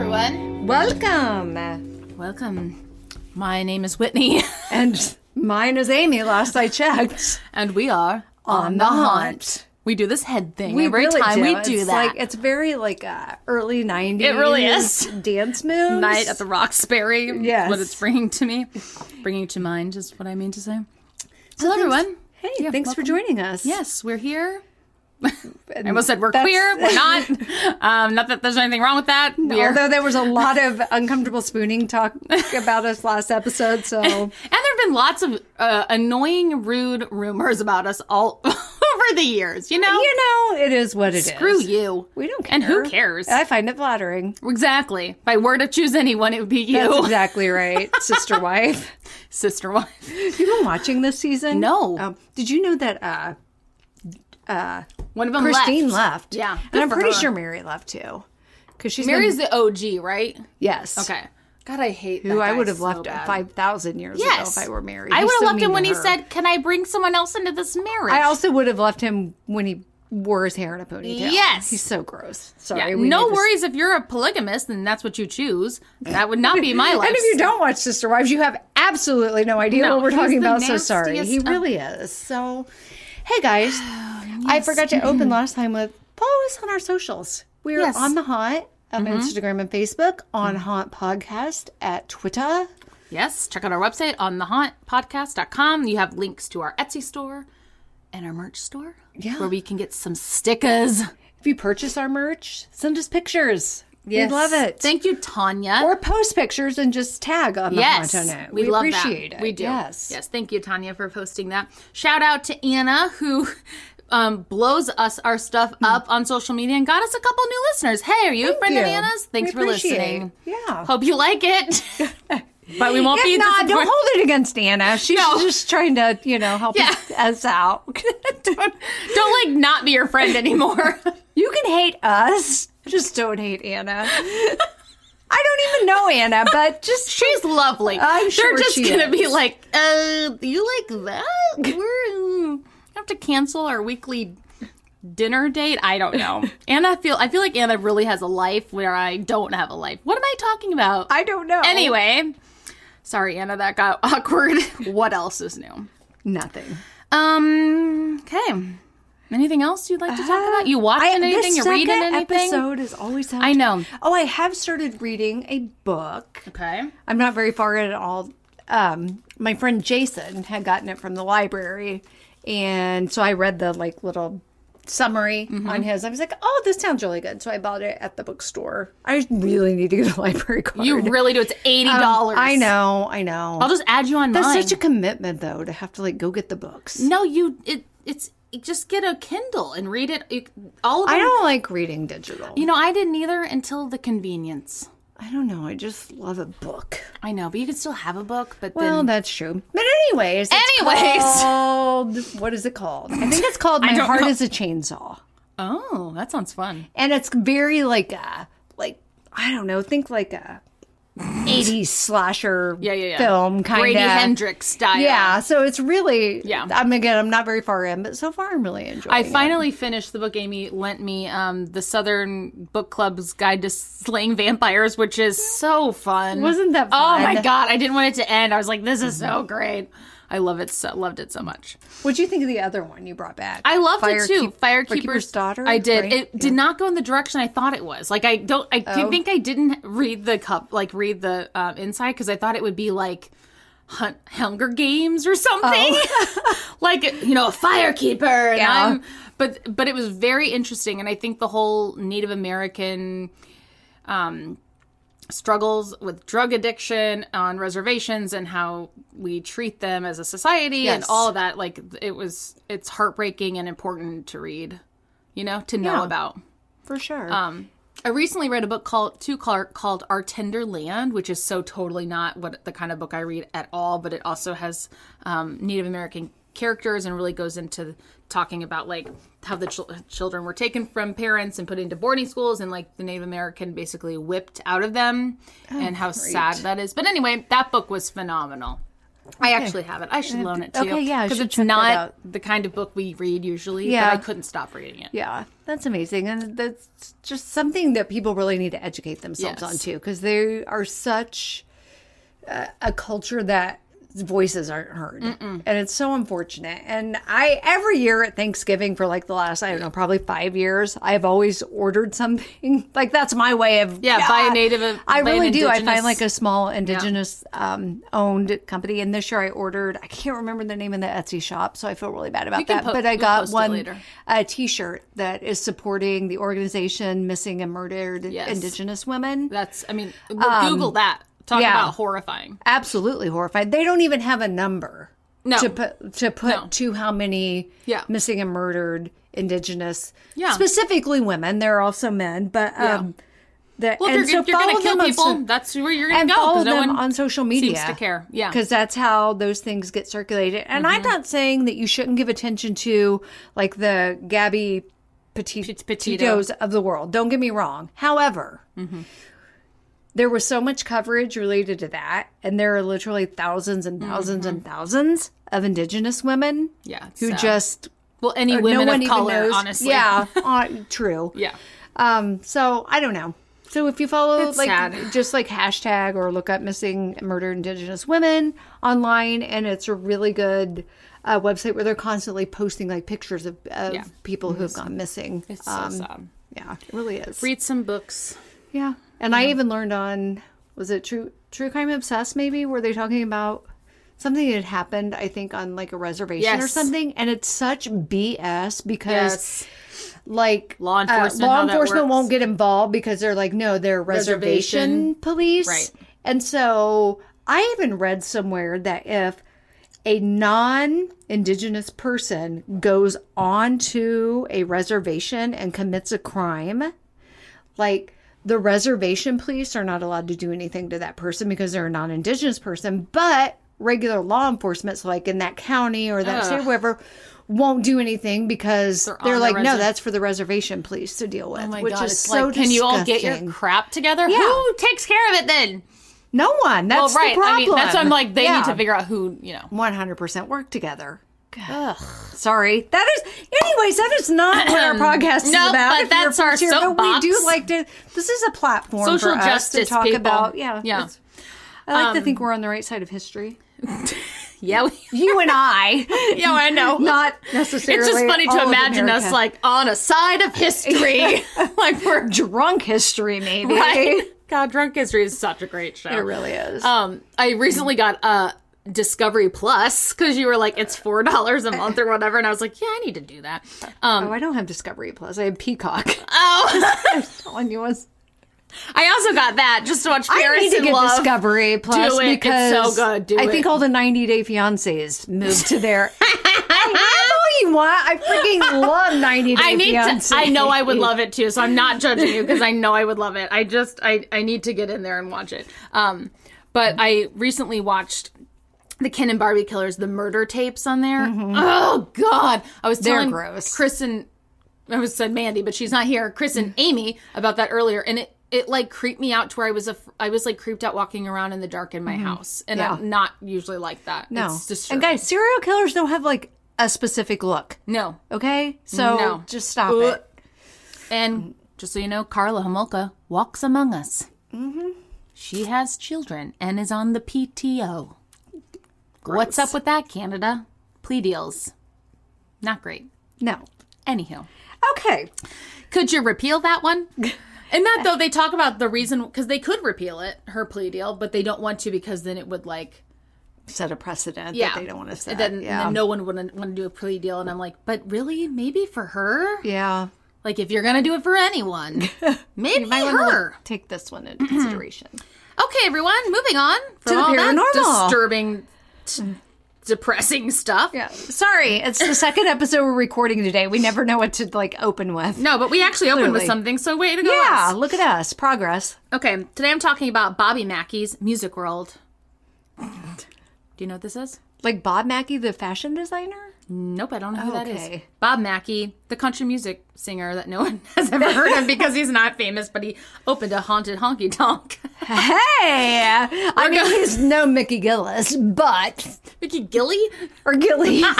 everyone. Welcome. My name is Whitney. And mine is Amy, last I checked. And we are On the Haunt. We do this head thing every really time we do it's that. It's very early 90s. It really is. Dance moves. Night at the Roxbury. Yes. What it's bringing to me. Bringing to mind is what I mean to say. Hello, everyone. Hey, thanks for joining us. Yes, we're here. I almost said we're queer. We're not. Not that there's anything wrong with that. Although there was a lot of uncomfortable spooning talk about us last episode, so. And there have been lots of annoying, rude rumors about us all over the years, you know? It is what it is. Screw you. We don't care. And who cares? I find it flattering. Exactly. If I were to choose anyone, it would be you. That's exactly right. Sister wife. Sister wife. You been watching this season? No. Did you know that one of them Christine left? Yeah. And I'm pretty sure Mary left too. Because Mary's the OG, right? Yes. Okay. God, I hate that Who I guy would have so left bad. 5,000 years ago if I were married. I would have so left him mean when to he her. said, "Can I bring someone else into this marriage?" I also would have left him when he wore his hair in a ponytail. Yes. He's so gross. Sorry. Yeah. No worries if you're a polygamist and that's what you choose. That would not be my life. And if you don't watch Sister Wives, you have absolutely no idea what we're talking about. So sorry. He nastiest really is. So, hey guys. I forgot to open last time with follow us on our socials. We're on the Haunt on Instagram and Facebook, on Haunt Podcast at Twitter. Yes, check out our website on thehauntpodcast.com. You have links to our Etsy store and our merch store where we can get some stickers. If you purchase our merch, send us pictures. Yes. We love it. Thank you, Tanya. Or post pictures and just tag on the Haunt on it. We love appreciate that. it. We do. Yes. Yes. Thank you, Tanya, for posting that. Shout out to Anna, who blows our stuff up on social media and got us a couple new listeners. Hey, are you a friend of Anna's? Thanks for listening. Yeah. Hope you like it. But we won't be don't hold it against Anna. She's just trying to, help us out. don't not be your friend anymore. You can hate us. Just don't hate Anna. I don't even know Anna, but just she's lovely. I'm sure they're just she gonna is. be like, you like that? We're have to cancel our weekly dinner date. I don't know. Anna, I feel like Anna really has a life where I don't have a life. What am I talking about? I don't know. Anyway, sorry, Anna, that got awkward. What else is new? Nothing. Okay. Anything else you'd like to talk about? You watching anything? You're reading anything? Episode is always I know. Oh, I have started reading a book. Okay. I'm not very far in at all. My friend Jason had gotten it from the library, and so I read the little summary on his. I was like, oh, this sounds really good. So I bought it at the bookstore. I really need to get a library card. You really do. It's $80. I know. I'll just add you on mine. That's such a commitment, though, to have to go get the books. No, you just get a Kindle and read it. All of them. I don't like reading digital. I didn't either until the convenience. I don't know. I just love a book. I know, but you can still have a book. But well, then... that's true. But anyways, called, what is it called? I think it's called My Heart is a Chainsaw. Oh, that sounds fun. And it's very I don't know. Think like a 80s slasher film kind of. Brady Hendrix style. Yeah, so it's really, I'm not very far in, but so far I'm really enjoying it. I finally finished the book Amy lent me, the Southern Book Club's Guide to Slaying Vampires, which is so fun. Wasn't that fun? Oh my God, I didn't want it to end. I was like, this is so great. I loved it so much. What'd you think of the other one you brought back? I loved it too. Firekeeper's Daughter. I did. Right? It did not go in the direction I thought it was. I think I didn't read the inside because I thought it would be like Hunger Games or something. Like a firekeeper. And but it was very interesting, and I think the whole Native American struggles with drug addiction on reservations and how we treat them as a society and all of that, it's heartbreaking and important to read, to know about. For sure. I recently read a book called Our Tender Land, which is so totally not what the kind of book I read at all, but it also has Native American characters and really goes into talking about how the children were taken from parents and put into boarding schools and the Native American basically whipped out of them and how sad that is. But anyway, that book was phenomenal. I actually have it. I should loan it to you. Okay, yeah, I because should it's check that not out. the kind of book we read usually. Yeah. But I couldn't stop reading it. Yeah, that's amazing. And that's just something that people really need to educate themselves Yes. on, too, because they are such a culture that voices aren't heard. And it's so unfortunate. And every year at Thanksgiving for like the last, I don't know, probably 5 years, I've always ordered something. Like that's my way of buy a native. I buy an really do. I indigenous- find like a small indigenous owned company. And this year I ordered, I can't remember the name of the Etsy shop, so I feel really bad about can that. But I we'll got post it one later. a T-shirt that is supporting the organization Missing and Murdered Yes. Indigenous Women. That's. I mean, Google that. Talk yeah. about horrifying. Absolutely horrified. They don't even have a number No. to put to how many Yeah. missing and murdered Indigenous, Yeah. specifically women. There are also men, but Well, if and you're so going follow to kill them on people, that's where you're going and to go. follow 'Cause no them one on social media. seems to care. Yeah. Because that's how those things get circulated. And I'm not saying that you shouldn't give attention to like the Gabby Petitos of the world. Don't get me wrong. However, there was so much coverage related to that. And there are literally thousands and thousands and thousands of Indigenous women Yeah. It's who sad. just Well, any no women one of even color, knows. honestly. Yeah, true. Yeah. So I don't know. So if you follow It's like sad. just like hashtag or look up missing and murdered Indigenous women online, and it's a really good website where they're constantly posting like pictures of people who have gone missing. It's so sad. Yeah, it really is. Read some books. Yeah, and I even learned on was it True Crime Obsessed maybe were they talking about something that had happened I think on like a reservation or Yes. something, and it's such BS because. Yes. Like Law enforcement, law how that enforcement works. won't get involved because they're like, no, they're reservation police. Right. And so I even read somewhere that if a non-indigenous person goes onto a reservation and commits a crime, like the reservation police are not allowed to do anything to that person because they're a non-indigenous person, but regular law enforcement, so like in that county or that state, whatever, won't do anything because they're on like, the no, that's for the reservation police to deal with. Oh my which God. is It's so like, can you all get your disgusting. crap together? Yeah. Who takes care of it then? No one. That's Well, right. the problem. I mean, that's why I'm like, they Yeah. need to figure out who, 100% work together. Ugh. Sorry. That is, anyways, that is not what our podcast is No, about. but if you're that's our first here, But we soapbox. do like to, this is a platform Social for us justice to talk people. about. Yeah. Yeah. it's- I like to think we're on the right side of history. Yeah. You and I. Yeah, I know. Not necessarily. It's just funny all to of imagine us America. like on a side of history. like we're drunk history, maybe. right. God, Drunk History is such a great show. It really is. I recently got Discovery Plus because you were like, it's $4 a month or whatever, and I was like, yeah, I need to do that. Oh, I don't have Discovery Plus. I have Peacock. Oh, I was telling you was. I also got that just to watch I Paris need to in get Love. Discovery Plus Do it. It's because so good. Do I it. think all the 90 Day Fiancés moved to there. That's all you want. I freaking love 90 Day I need Fiancé. to. I know I would love it too, so I'm not judging you because I know I would love it. I need to get in there and watch it. But I recently watched the Ken and Barbie Killers, the murder tapes on there. Oh God, I was They're telling gross. Chris and I was said Mandy, but she's not here. Chris and Amy about that earlier, and it like creeped me out to where I was like creeped out walking around in the dark in my house, and Yeah. I'm not usually like that. No. It's disturbing. And guys, serial killers don't have like a specific look. No. Okay? So No. just stop it. And just so you know, Carla Homolka walks among us. Mm-hmm. She has children and is on the PTO. Gross. What's up with that, Canada? Plea deals. Not great. No. Anywho. Okay. Could you repeal that one? And that, though, they talk about the reason, because they could repeal it, her plea deal, but they don't want to because then it would, like... Set a precedent Yeah. that they don't want to set. Then yeah. no one would want to do a plea deal. And I'm like, but really? Maybe for her? Yeah. Like, if you're going to do it for anyone, maybe You might want to her. take this one into consideration. Okay, everyone, moving on from To the all that paranormal. disturbing, depressing stuff. Yeah. Sorry, it's the second episode we're recording today. We never know what to like open with. No, but we actually opened with Clearly. something, so way to go Yeah, us. look at us. Progress. Okay, today I'm talking about Bobby Mackey's Music World. Do you know what this is? Like Bob Mackey, the fashion designer? Nope, I don't know who that is. Okay. Bob Mackey, the country music singer that no one has ever heard of because he's not famous, but he opened a haunted honky tonk. Hey! I mean, he's no Mickey Gillis, but... Mickey Gilly? Or Gilly. How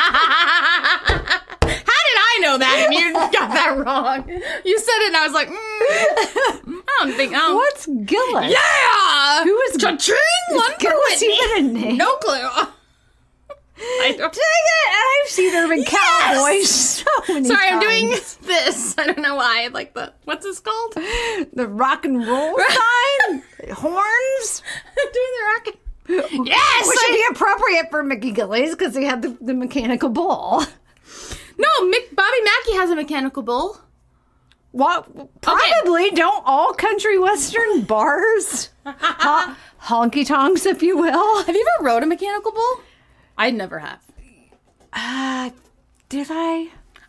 did I know that? And you got that wrong. You said it and I was like, I don't think... What's Gillis? Yeah! Who is Cha-ching! One for Gillis Whitney. even a name? No clue. I don't... Dang it! I've seen Urban Cowboys so many Sorry, times. I'm doing this. I don't know why. Like what's this called? The rock and roll sign? Horns? I'm doing the rock and... Yes! Which would be appropriate for Mickey Gillies because he had the mechanical bull. No, Bobby Mackey has a mechanical bull. What? Probably don't all country western bars? Honky tonks, if you will. Have you ever rode a mechanical bull? I never have. Did I?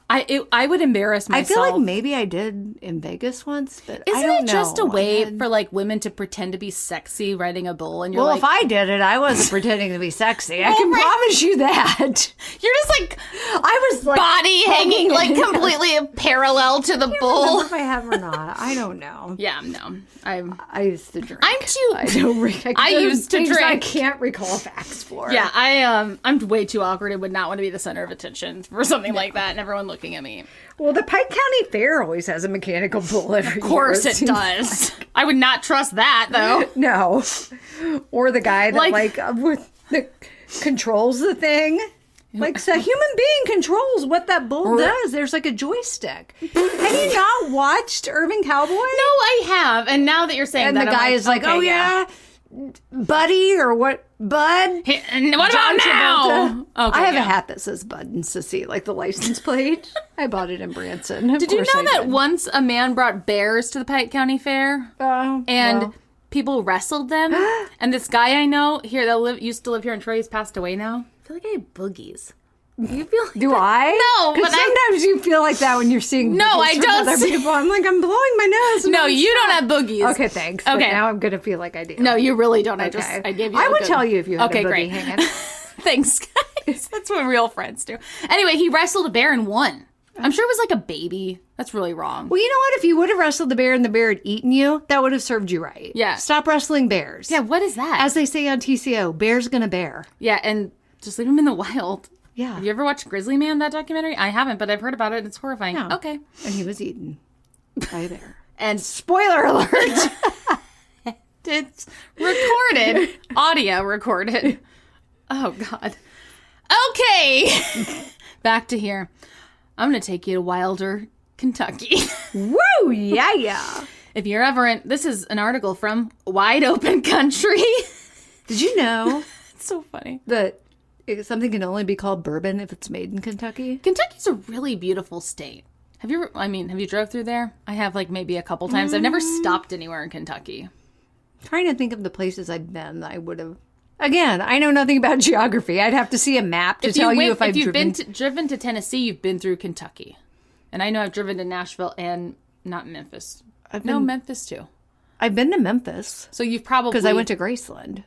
I would embarrass myself. I feel like maybe I did in Vegas once, but I Isn't don't it just know. a way for like women to pretend to be sexy riding a bull? And you're Well, like, if I did it, I wasn't pretending to be sexy. I can promise you that. you're just like I was like body hanging like completely parallel to the I bull. don't know if I have or not. I don't know. Yeah, no, I used to drink. I'm too. I don't. I used to drink. I can't recall facts for. Yeah, I'm way too awkward. I would not want to be the center of attention for something like that, and everyone looking at me. Well, the Pike County Fair always has a mechanical bull every year. Of course it does. I would not trust that though. No. Or the guy that that controls the thing. Like a human being controls what that bull does. There's like a joystick. Have you not watched Urban Cowboy? No, I have. And now that you're saying And that, the guy is like, okay, oh yeah, Buddy or what? Bud? And what about now? Okay, I have a hat that says Bud and Sissy, like the license plate. I bought it in Branson. Did you know that once a man brought bears to the Pike County Fair? And people wrestled them? And this guy I know here that used to live here in Troy, he's passed away now. I feel like I have boogies. You feel like Do that? I? No, but sometimes you feel like that when you're seeing No, I from don't other people. I'm like, I'm blowing my nose. No, you don't have boogies. Okay, thanks. Okay. But now I'm going to feel like I do. No, you really don't. Okay. I gave you I a would good- tell you if you had Okay, a boogie great. hanging. Thanks, guys. That's what real friends do. Anyway, he wrestled a bear and won. I'm sure it was like a baby. That's really wrong. Well, you know what? If you would have wrestled the bear and the bear had eaten you, that would have served you right. Yeah. Stop wrestling bears. Yeah, what is that? As they say on TCO, bear's gonna bear. Yeah, and just leave him in the wild. Yeah. Have you ever watched Grizzly Man, that documentary? I haven't, but I've heard about it and it's horrifying. Yeah. Okay. And he was eaten by a bear. And Spoiler alert! it's recorded. Audio recorded. Oh, God. Okay. Back to here. I'm going to take you to Wilder, Kentucky. Woo! Yeah. If you're ever in... This is an article from Wide Open Country. Did you know It's so funny. that something can only be called bourbon if it's made in Kentucky? Kentucky's a really beautiful state. Have you drove through there? I have maybe a couple times. I've never stopped anywhere in Kentucky. Trying to think of the places I've been, I would have. Again, I know nothing about geography. I'd have to see a map to tell you if I've driven. Driven to Tennessee, you've been through Kentucky. And I know I've driven to Nashville and not Memphis. Memphis too. I've been to Memphis. So you've probably... Because I went to Graceland.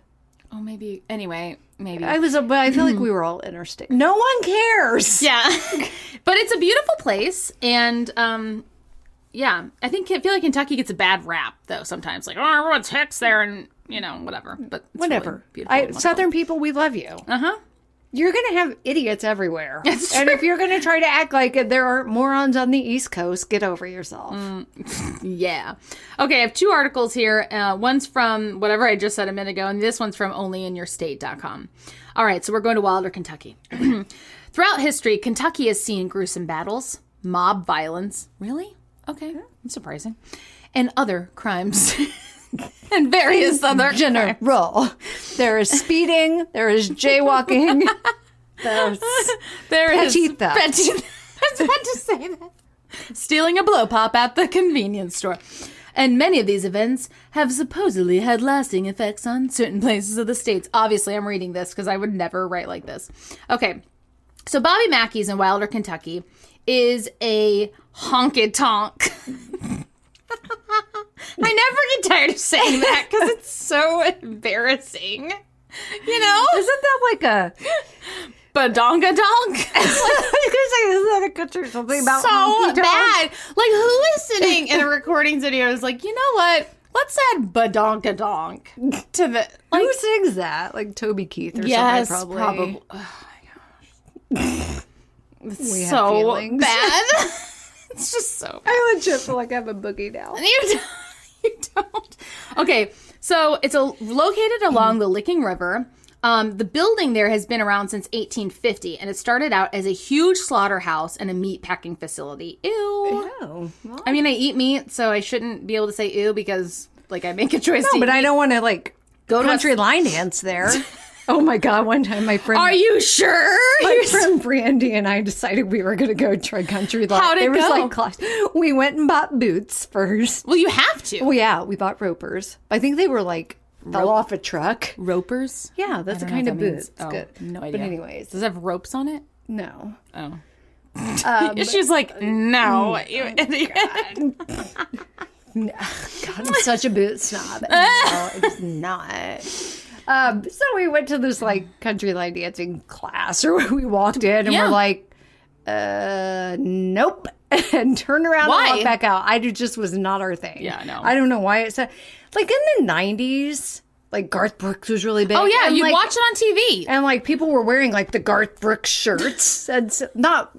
Oh, maybe. Anyway, maybe. I feel like we were all interstate. No one cares. Yeah. But it's a beautiful place. And, yeah. I feel like Kentucky gets a bad rap, though, sometimes. Like, oh, everyone's hicks there and, whatever. But it's Whatever. Really beautiful and Southern people, we love you. Uh-huh. You're going to have idiots everywhere. That's And true. if you're going to try to act like there are morons on the East Coast, get over yourself. Yeah. Okay, I have two articles here. One's from whatever I just said a minute ago, and this one's from onlyinyourstate.com. All right, so we're going to Wilder, Kentucky. Throughout history, Kentucky has seen gruesome battles, mob violence. Really? Okay, that's surprising. And other crimes. And various other General. There is speeding. There is jaywalking. There is petty theft. I was about to say that. Stealing a blow pop at the convenience store. And many of these events have supposedly had lasting effects on certain places of the states. Obviously, I'm reading this because I would never write like this. Okay, so Bobby Mackey's in Wilder, Kentucky is a honky-tonk. I never get tired of saying that because it's so embarrassing. Isn't that like Badonka donk. I was gonna say, isn't that a country something about So honky tonk? bad. Like, who is sitting in a recording studio and is like, you know what? Let's add badonka donk to the. Like, Who sings that? Like Toby Keith or yes, something, probably. Oh my gosh. It's We have so feelings. bad. It's just so bad. I legit feel like I have a boogie now. You don't. Okay, so it's located along the Licking River. The building there has been around since 1850, and it started out as a huge slaughterhouse and a meat packing facility. Ew. Oh, well. I mean, I eat meat, so I shouldn't be able to say ew because, like, I make a choice to No, eat but I meat. don't want to like Go to country a- line dance there. Oh my god! One time, my friend, Are you sure? my friend Brandy and I decided we were going to go try country line. How'd it There was go? like class. We went and bought boots first. Well, you have to. Oh yeah, we bought ropers. I think they were like fell off a truck. Ropers? Yeah, that's a I don't kind know of what that boot. means. It's Oh, good. no idea. But anyways, Does it have ropes on it? no. Oh. She's like, no. You idiot. God, I'm such a boot snob. No, it's not. So we went to this like country line dancing class, or we walked in and Yeah. we're like, nope, and turned around Why? and walked back out. Just was not our thing. Yeah, I know. I don't know why it's like in the 90s, like Garth Brooks was really big. Oh, yeah. and, You like, watch it on TV. and like people were wearing like the Garth Brooks shirts. And not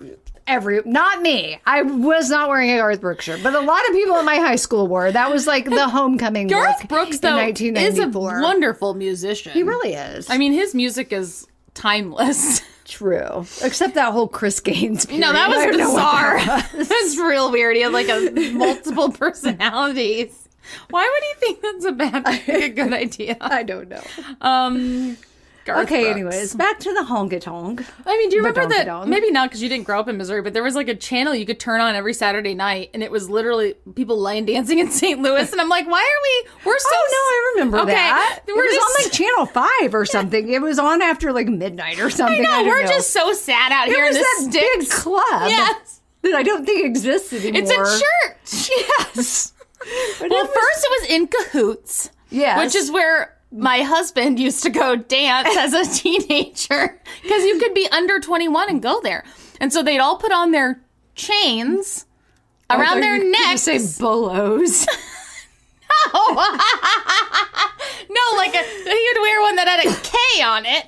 me. I was not wearing a Garth Brooks shirt, but a lot of people in my high school were. That was like the homecoming Garth look Brooks, in though, is a 1994. wonderful musician. He really is. I mean, his music is timeless. True. Except that whole Chris Gaines period. No, that I was don't know what bizarre. that was. That's real weird. He had like multiple personalities. Why would he think that's a good idea? I don't know. Garth Okay, Brooks. anyways, back to the honky-tonk. I mean, do you remember that? Badonka-donk. Maybe not because you didn't grow up in Missouri, but there was like a channel you could turn on every Saturday night, and it was literally people line dancing in St. Louis. And I'm like, why are we're so. Oh, no, I remember Okay, that. It we're was just- on like Channel 5 or something. It was on after like midnight or I something. know, don't we're know. just so sad out here in There's the that sticks. big club Yes. that I don't think exists anymore. It's a church. Yes. Well, first it was in Cahoots. Yes. Which is where my husband used to go dance as a teenager because you could be under 21 and go there. And so they'd all put on their chains around their necks. Say bolos. No, like he would wear one that had a K on it.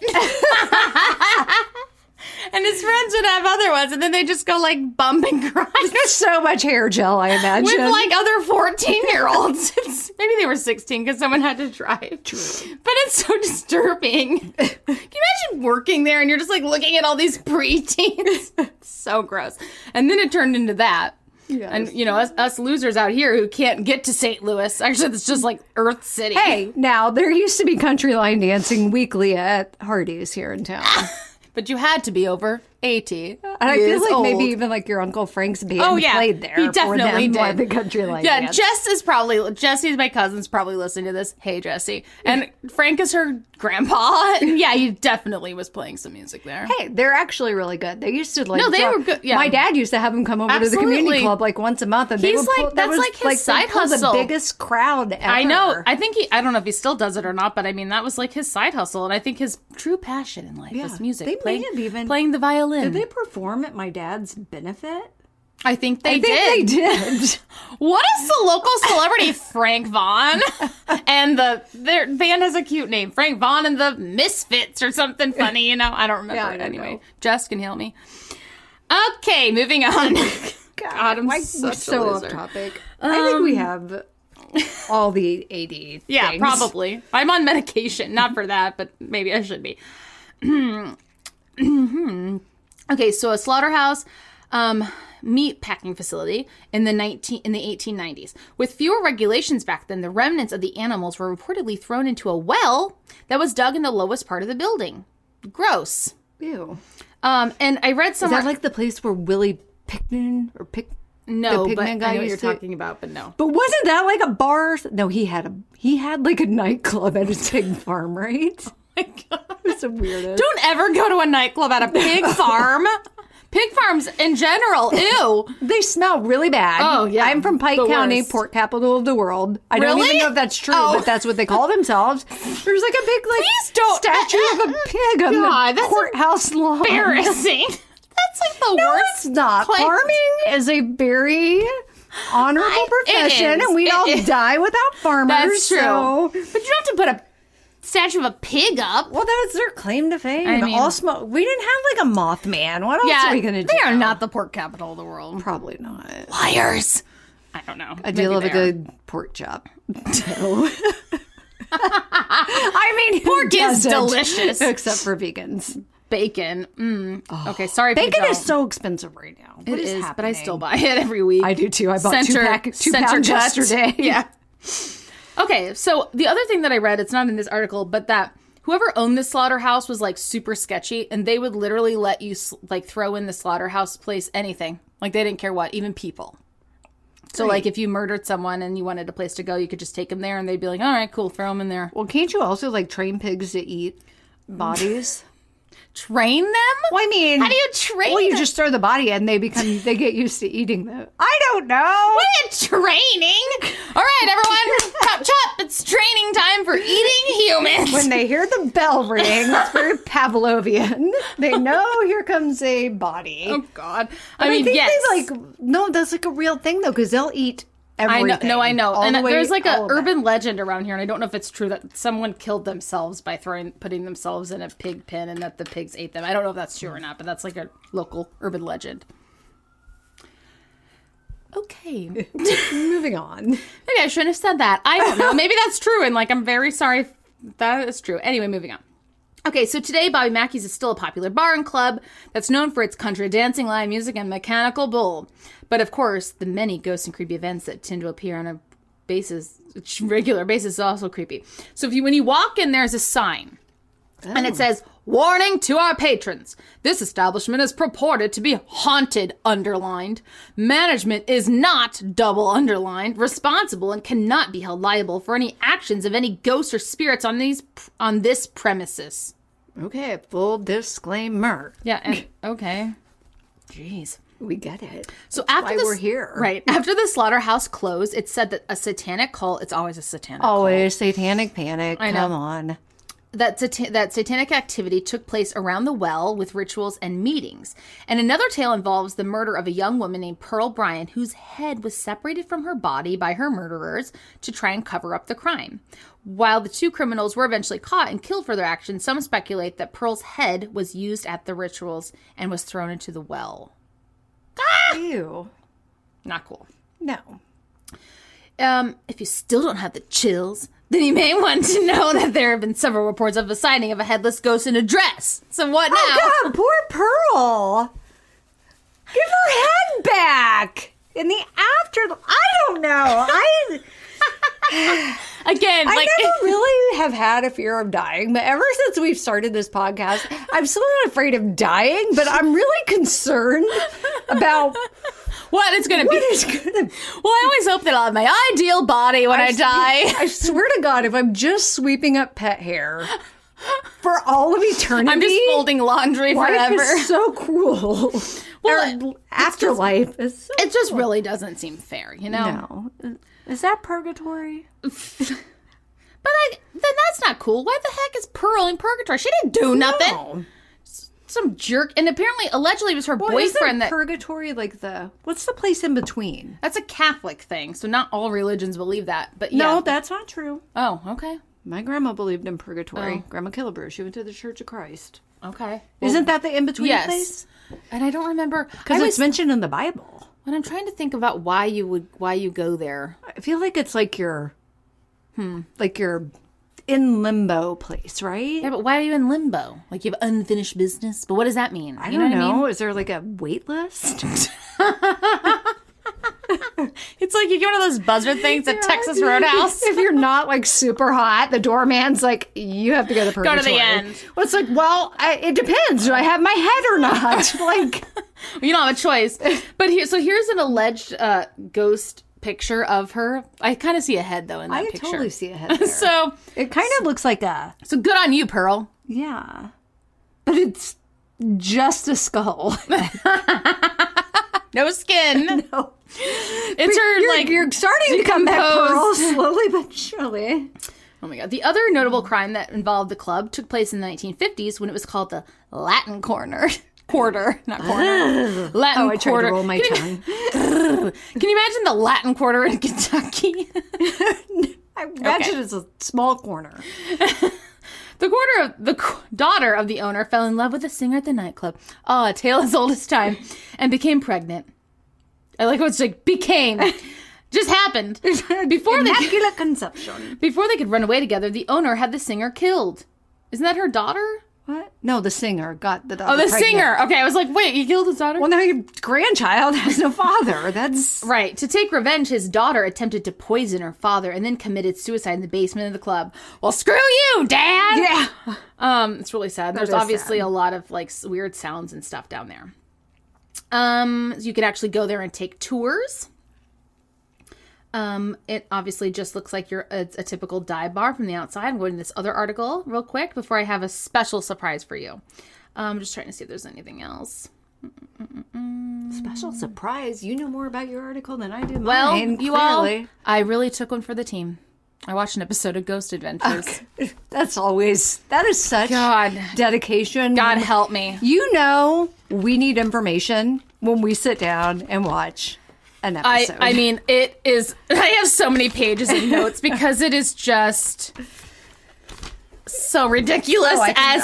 And his friends would have other ones, and then they just go like bump and grind So much hair gel, I imagine. with like other 14-year-olds. Maybe they were 16 because someone had to drive. True. But it's so disturbing. Can you imagine working there and you're just like looking at all these preteens? It's so gross. And then it turned into that. Yes. And, you know, us losers out here who can't get to St. Louis. Actually, it's just like Earth City. Hey, now there used to be country line dancing weekly at Hardee's here in town. But you had to be over 80. And I feel like maybe even like your Uncle Frank's band played there. He definitely for them, did. The country line Yeah, dance. Jesse's my cousin's probably listening to this. Hey, Jesse. And Frank is her grandpa. And yeah, he definitely was playing some music there. Hey, they're actually really good. They used to like. No, they were good, yeah. My dad used to have them come over to the community Absolutely. club like once a month, and they He's would like- pull, that that's was like his they side pulled hustle. The biggest crowd ever. I know. I think I don't know if he still does it or not, but I mean, that was like his side hustle. And I think his true passion in life was music. They may have even playing the violin. Did they perform at my dad's benefit? I think they I did. think they did. What is the local celebrity? Frank Vaughn. And their band has a cute name. Frank Vaughn and the Misfits or something funny, you know? I don't remember Yeah, I it don't anyway. know. Jess can help me. Okay, moving on. God, I'm Why such we're a so off loser. topic. I think we have all the AD Yeah, things. probably. I'm on medication. Not for that, but maybe I should be. Okay, so a slaughterhouse meat packing facility in the 1890s. With fewer regulations back then, the remnants of the animals were reportedly thrown into a well that was dug in the lowest part of the building. Gross. Ew. And I read Is somewhere... that like the place where Willie Pickman or no, the but Pigman guy I know what you're used to- talking about, but no. But wasn't that like a bar? No, he had like a nightclub at his pig farm, right? My God. It's the weirdest. Don't ever go to a nightclub at a pig farm. Pig farms in general. Ew. They smell really bad. Oh, yeah. I'm from Pike The County, worst. pork capital of the world. I don't Really? even know if that's true, Oh. but that's what they call themselves. There's like a big Please don't. statue of a pig on God, the that's courthouse lawn. Embarrassing. That's like the No, worst. it's not. place. Farming is a very honorable profession, is. and we It don't is. die without farmers. That's true. So. But you don't have to put a statue of a pig up. Well, that's their claim to fame. I mean- We didn't have like a Mothman. What else are we going to do? They are not the pork capital of the world. Probably not. Liars. I don't know. I do love a good pork chop. I mean, who Pork is doesn't? delicious. Except for vegans. Bacon. Okay, sorry. Bacon Pig is don't. so expensive right now. What It is, happening? but I still buy it every week. I do too. I bought two pounds cut. yesterday. Yeah. Okay, so the other thing that I read, it's not in this article, but that whoever owned this slaughterhouse was like super sketchy, and they would literally let you like throw in the slaughterhouse place anything. Like they didn't care what, even people. So like if you murdered someone and you wanted a place to go, you could just take them there, and they'd be like, "All right, cool, throw them in there." Well, can't you also like train pigs to eat bodies? Train them? Well, I mean, How do you train? well, you them? just throw the body in, they get used to eating them. I don't know. What training? All right, everyone, chop chop! It's training time for eating humans. When they hear the bell ring, it's very Pavlovian. They know here comes a body. Oh God! But I mean, think yes. they no, that's like a real thing though, because they'll eat everything. I know. all And the way- there's like all an of it. urban legend around here, and I don't know if it's true that someone killed themselves by putting themselves in a pig pen, and that the pigs ate them. I don't know if that's true or not, but that's like a local urban legend. Okay. Moving on. Maybe I shouldn't have said that. I don't know. Maybe that's true, and like I'm very sorry if that is true. Anyway, moving on. Okay, so today Bobby Mackey's is still a popular bar and club that's known for its country dancing, live music, and mechanical bull. But of course, the many ghosts and creepy events that tend to appear on a regular basis is also creepy. So when you walk in, there's a sign. And it says, "Warning to our patrons. This establishment is purported to be haunted, underlined. Management is not, double underlined, responsible and cannot be held liable for any actions of any ghosts or spirits on this premises." Okay, full disclaimer. Yeah, and okay. Jeez. We get it. So That's after why we're here. Right. After the slaughterhouse closed, it said that a satanic cult, it's always a satanic cult. Always satanic panic. I know. Come on. That satanic activity took place around the well with rituals and meetings. And another tale involves the murder of a young woman named Pearl Bryan, whose head was separated from her body by her murderers to try and cover up the crime. While the two criminals were eventually caught and killed for their actions, some speculate that Pearl's head was used at the rituals and was thrown into the well. Ew. Not cool. No. If you still don't have the chills, then you may want to know that there have been several reports of a sighting of a headless ghost in a dress. So what now? Oh, God, poor Pearl. Give her head back. In the I don't know. Again, I like never really have had a fear of dying, but ever since we've started this podcast, I'm still not afraid of dying, but I'm really concerned about what it's gonna be. what is going to Well, I always hope that I'll have my ideal body when I die. I swear to God, if I'm just sweeping up pet hair for all of eternity, I'm just folding laundry life forever. is so cruel. Well, Afterlife is so It just really doesn't seem fair, you know? No. Is that purgatory? But then that's not cool. Why the heck is Pearl in purgatory? She didn't do nothing. No. Some jerk. And apparently, allegedly, it was her Well, boyfriend isn't that... purgatory like what's the place in between? That's a Catholic thing, so not all religions believe that. But yeah. No, that's not true. Oh, okay. My grandma believed in purgatory. Oh. Grandma Killebrew. She went to the Church of Christ. Okay. Isn't that the in-between yes. place? And I don't remember... Because it's mentioned in the Bible. When I'm trying to think about why you go there. I feel like it's like your in limbo place, right? Yeah, but why are you in limbo? Like you have unfinished business? But what does that mean? I don't know. Is there like a wait list? It's like you get one of those buzzer things at Texas Roadhouse. If you're not like super hot, the doorman's like, you have to go to purgatory. Go to the end. Well, it's like, it depends. Do I have my head or not? Like, You don't have a choice. But here's an alleged ghost picture of her. I kind of see a head though in that I picture. totally see a head there. So it kind of looks like good on you, Pearl. yeah. But it's just a skull. No skin. No. It's her, you're starting to come back, Pearl, slowly but surely. Oh my God. The other notable crime that involved the club took place in the 1950s when it was called the Latin Quarter. Not corner. Latin I tried Quarter. to roll my tongue. Can you imagine the Latin Quarter in Kentucky? I imagine it's a small corner. The daughter of the owner fell in love with a singer at the nightclub. Oh, a tale as old as time. And became pregnant. I like how it's like, became. Just happened. Immaculate conception. Before they could run away together, the owner had the singer killed. Isn't that her daughter? What? No, the singer got the daughter Oh, the pregnant. singer. Okay, I was like, wait, he killed his daughter? Well, now your grandchild has no father. That's... Right. To take revenge, his daughter attempted to poison her father and then committed suicide in the basement of the club. Well, screw you, Dad! Yeah. It's really sad. There's is obviously sad. a lot of like weird sounds and stuff down there. You can actually go there and take tours. It obviously just looks like you're a typical dive bar from the outside. I'm going to this other article real quick before I have a special surprise for you. I'm just trying to see if there's anything else. Special surprise. You know more about your article than I do mine. Well, you all, clearly. I really took one for the team. I watched an episode of Ghost Adventures. That is such God. dedication. God help me. You know, we need information when we sit down and watch an episode. I mean, it is, I have so many pages of notes because it is just so ridiculous,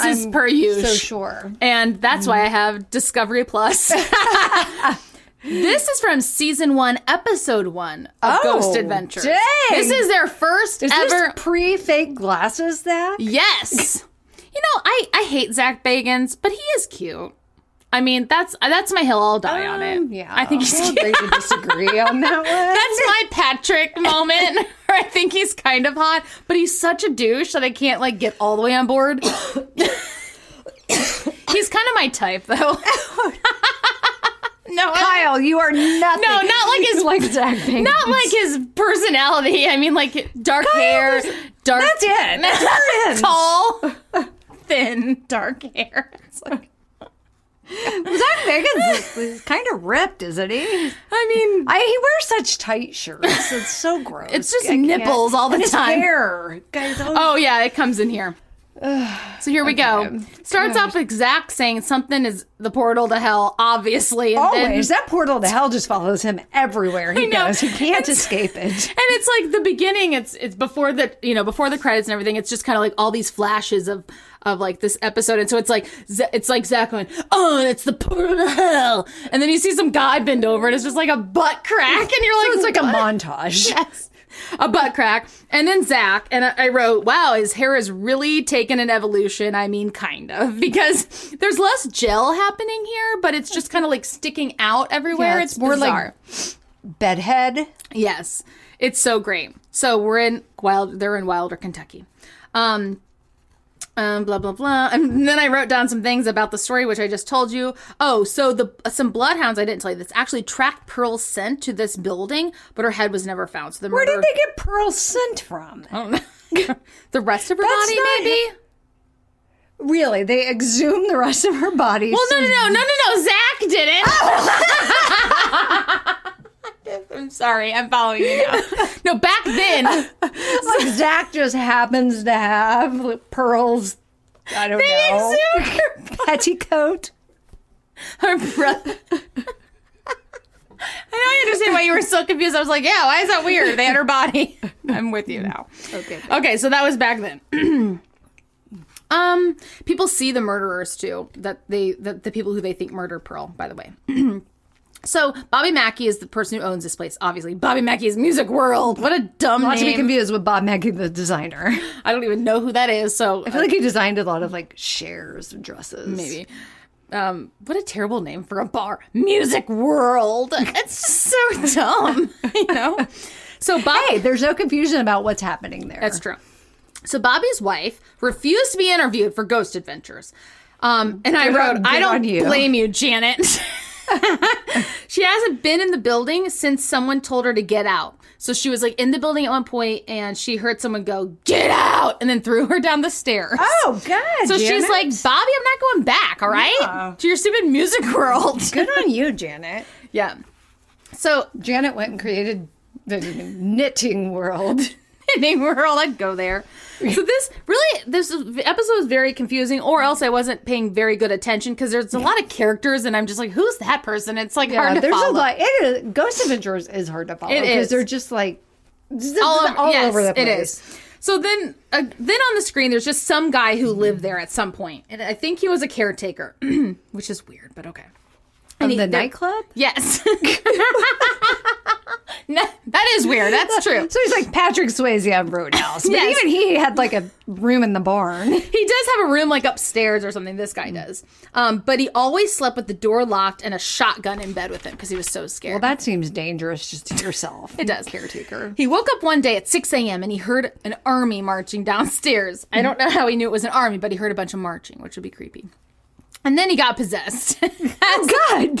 is per usual. So sure. And that's why I have Discovery Plus. This is from season 1, episode 1 of Ghost Adventures. Dang. This is their first Is ever. this pre-fake glasses, that? Yes. You know, I hate Zach Bagans, but he is cute. I mean, that's my hill. I'll die on it. Yeah. I think he's I'll cute. agree to disagree on that one. That's my Patrick moment, where I think he's kind of hot, but he's such a douche that I can't like get all the way on board. He's kind of my type, though. No, Kyle, you are nothing. No, not like his like Zach Bagans. Not like his personality. I mean, like dark hair, dark. That's it. That's where it ends. Tall, thin, dark hair. It's like, Zach Bagans is kind of ripped, isn't he? I mean, He wears such tight shirts. It's so gross. it's just nipples all the and time. His hair. Guys, Oh yeah, it comes in here. So here we go. Starts off with Zach saying something is the portal to hell, obviously. And always. That portal to hell just follows him everywhere he goes. He can't escape it. And it's like the beginning. It's before the before the credits and everything. It's just kind of like all these flashes of like this episode, and so it's like Zach going, oh, and it's the portal to hell, and then you see some guy bend over, and it's just like a butt crack, and you're like, So it's like what? a montage. Yes. A butt crack. And then Zach, and I wrote, wow, his hair has really taken an evolution. I mean, kind of, because there's less gel happening here, but it's just kind of like sticking out everywhere. Yeah, it's more bizarre. like bedhead. Yes. It's so great. So they're in Wilder, Kentucky. Blah, blah, blah. And then I wrote down some things about the story, which I just told you. Oh, so some bloodhounds, I didn't tell you this, actually tracked Pearl's scent to this building, but her head was never found. So Where did they get Pearl's scent from? I don't know. The rest of her body, maybe? Really? They exhumed the rest of her body. Well, no. Zach didn't. I'm sorry. I'm following you now. No, back then. Like Zach just happens to have Pearl's, I don't know, petticoat. Her brother. I know I understand why you were so confused. I was like, yeah, why is that weird? They had her body. I'm with you now. Okay, so that was back then. People see the murderers too. The people who they think murdered Pearl, by the way. So Bobby Mackey is the person who owns this place. Obviously, Bobby Mackey is Music World. What a dumb Not name. to be confused with Bob Mackey, the designer. I don't even know who that is. So I feel like he designed a lot of like Cher's dresses. maybe. What a terrible name for a bar. Music World. It's just so dumb, you know? So Bobby, Hey, there's no confusion about what's happening there. that's true. So Bobby's wife refused to be interviewed for Ghost Adventures. And I wrote, I don't blame you, Janet. She hasn't been in the building since someone told her to get out. So she was like in the building at one point and she heard someone go, "Get out!" and then threw her down the stairs. Oh, God. So Janet. she's like, "Bobby, I'm not going back, all right? Yeah. To your stupid music world." Good on you, Janet. Yeah. So Janet went and created the knitting world. knitting world, I'd go there. So this episode is very confusing, or else I wasn't paying very good attention because there's a lot of characters and I'm just like, who's that person? It's like hard to there's follow. a lot. Ghost Adventures is hard to follow. It is. Because they're just like all all over the place. It is. So then on the screen, there's just some guy who lived there at some point, and I think he was a caretaker, which is weird, but okay. And the nightclub? Yes. No, that is weird. That's true. So he's like Patrick Swayze on Roadhouse. But Yes. even he had like a room in the barn. He does have a room like upstairs or something. This guy does. But he always slept with the door locked and a shotgun in bed with him because he was so scared. Well, that seems dangerous just to yourself. It does. Caretaker. He woke up one day at 6 a.m. and he heard an army marching downstairs. I don't know how he knew it was an army, but he heard a bunch of marching, which would be creepy. And then he got possessed. Oh, God.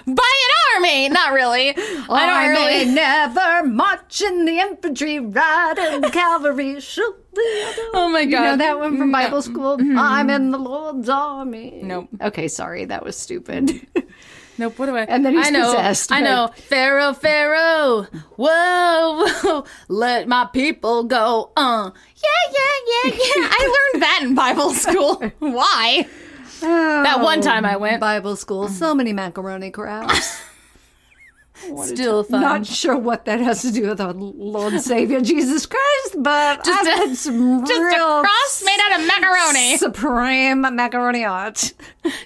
By an army. Not really. I don't really. never march in the infantry, ride in the cavalry, shoot the other. Oh, my God. You know that one from Bible school? I'm in the Lord's army. Nope. Okay, sorry. That was stupid. Nope, what do I... And then he's possessed. I know. Pharaoh, Pharaoh. Whoa, whoa. Let my people go. Yeah. I learned that in Bible school. Why? That one time I went. Bible school. So many macaroni crafts. Still fun. Not sure what that has to do with our Lord and Savior Jesus Christ, but I've had some Just real a cross made out of macaroni. supreme macaroni art.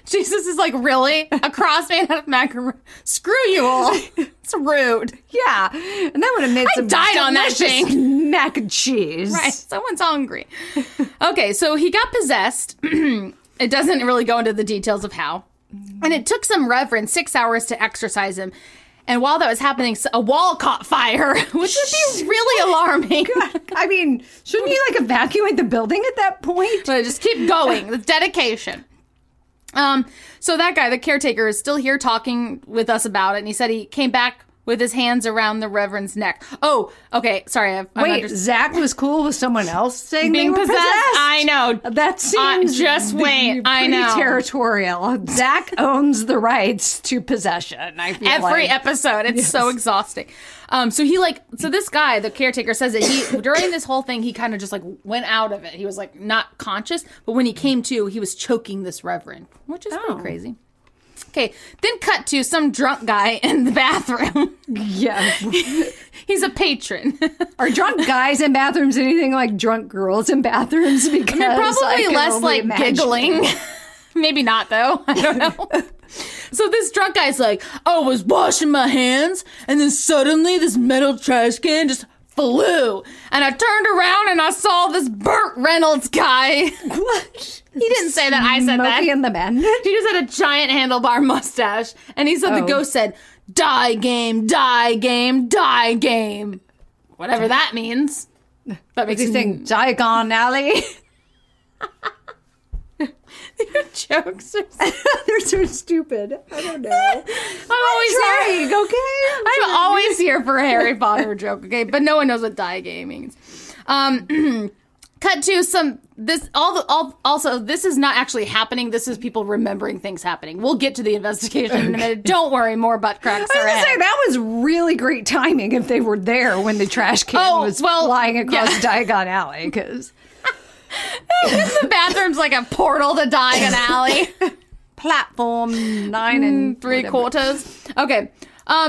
Jesus is like, really? A cross made out of macaroni? Screw you all. It's rude. Yeah, and that would have made some died on that delicious thing. mac and cheese. Right. Someone's hungry. Okay, so he got possessed. It doesn't really go into the details of how. And it took some reverend 6 hours to exorcise him. And while that was happening, a wall caught fire, which would be really alarming. I mean, shouldn't you like evacuate the building at that point? But just keep going with dedication. So that guy, the caretaker, is still here talking with us about it. And he said he came back with his hands around the reverend's neck. Oh, okay. Sorry. Wait, Zach was cool with someone else saying being they were possessed? possessed? I know. That seems just wait. I know. Territorial. Zach owns the rights to possession. I feel Every like. episode. It's so exhausting. So this guy, the caretaker, says that he, during this whole thing, he kind of just like went out of it. He was like not conscious, but when he came to, he was choking this reverend, which is pretty crazy. Okay, then cut to some drunk guy in the bathroom. Yeah. He's a patron. Are drunk guys in bathrooms anything like drunk girls in bathrooms? Because They're probably I can less only like imagine. giggling. Maybe not, though. I don't know. So this drunk guy's like, I was washing my hands, and then suddenly this metal trash can just flew. And I turned around and I saw this Burt Reynolds guy. What? He didn't say that. I said that. Smokey and the Bandit? He just had a giant handlebar mustache. And he said, the ghost said, die game, die game, die game. Whatever that means. That makes you think Diagon Alley? Your jokes are They're so stupid. I don't know. I'm always here. Trying, okay? I'm always here for a Harry Potter joke, okay? But no one knows what die game means. Cut to some also this is not actually happening. This is people remembering things happening. We'll get to the investigation in a minute. Don't worry, more butt cracks I was are going to say, ahead. that was really great timing if they were there when the trash can was flying across Diagon Alley, because... The bathroom's like a portal to Diagon Alley. Platform 9 and 3/4. Okay.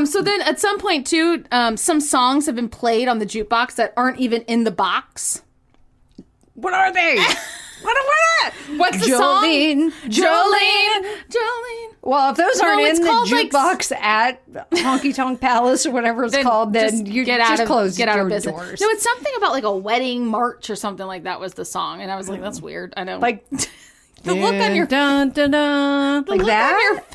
So then at some point too, some songs have been played on the jukebox that aren't even in the box. What are they? What's the Jolene, song? Jolene. Well, if those aren't it's in the called, like, jukebox at Honky Tonk Palace or whatever it's called, then you just close get out your of business. doors. No, it's something about like a wedding march or something like that was the song, and I was like, that's weird. I know. Like the look on your dun, dun, dun, like look that. on your face.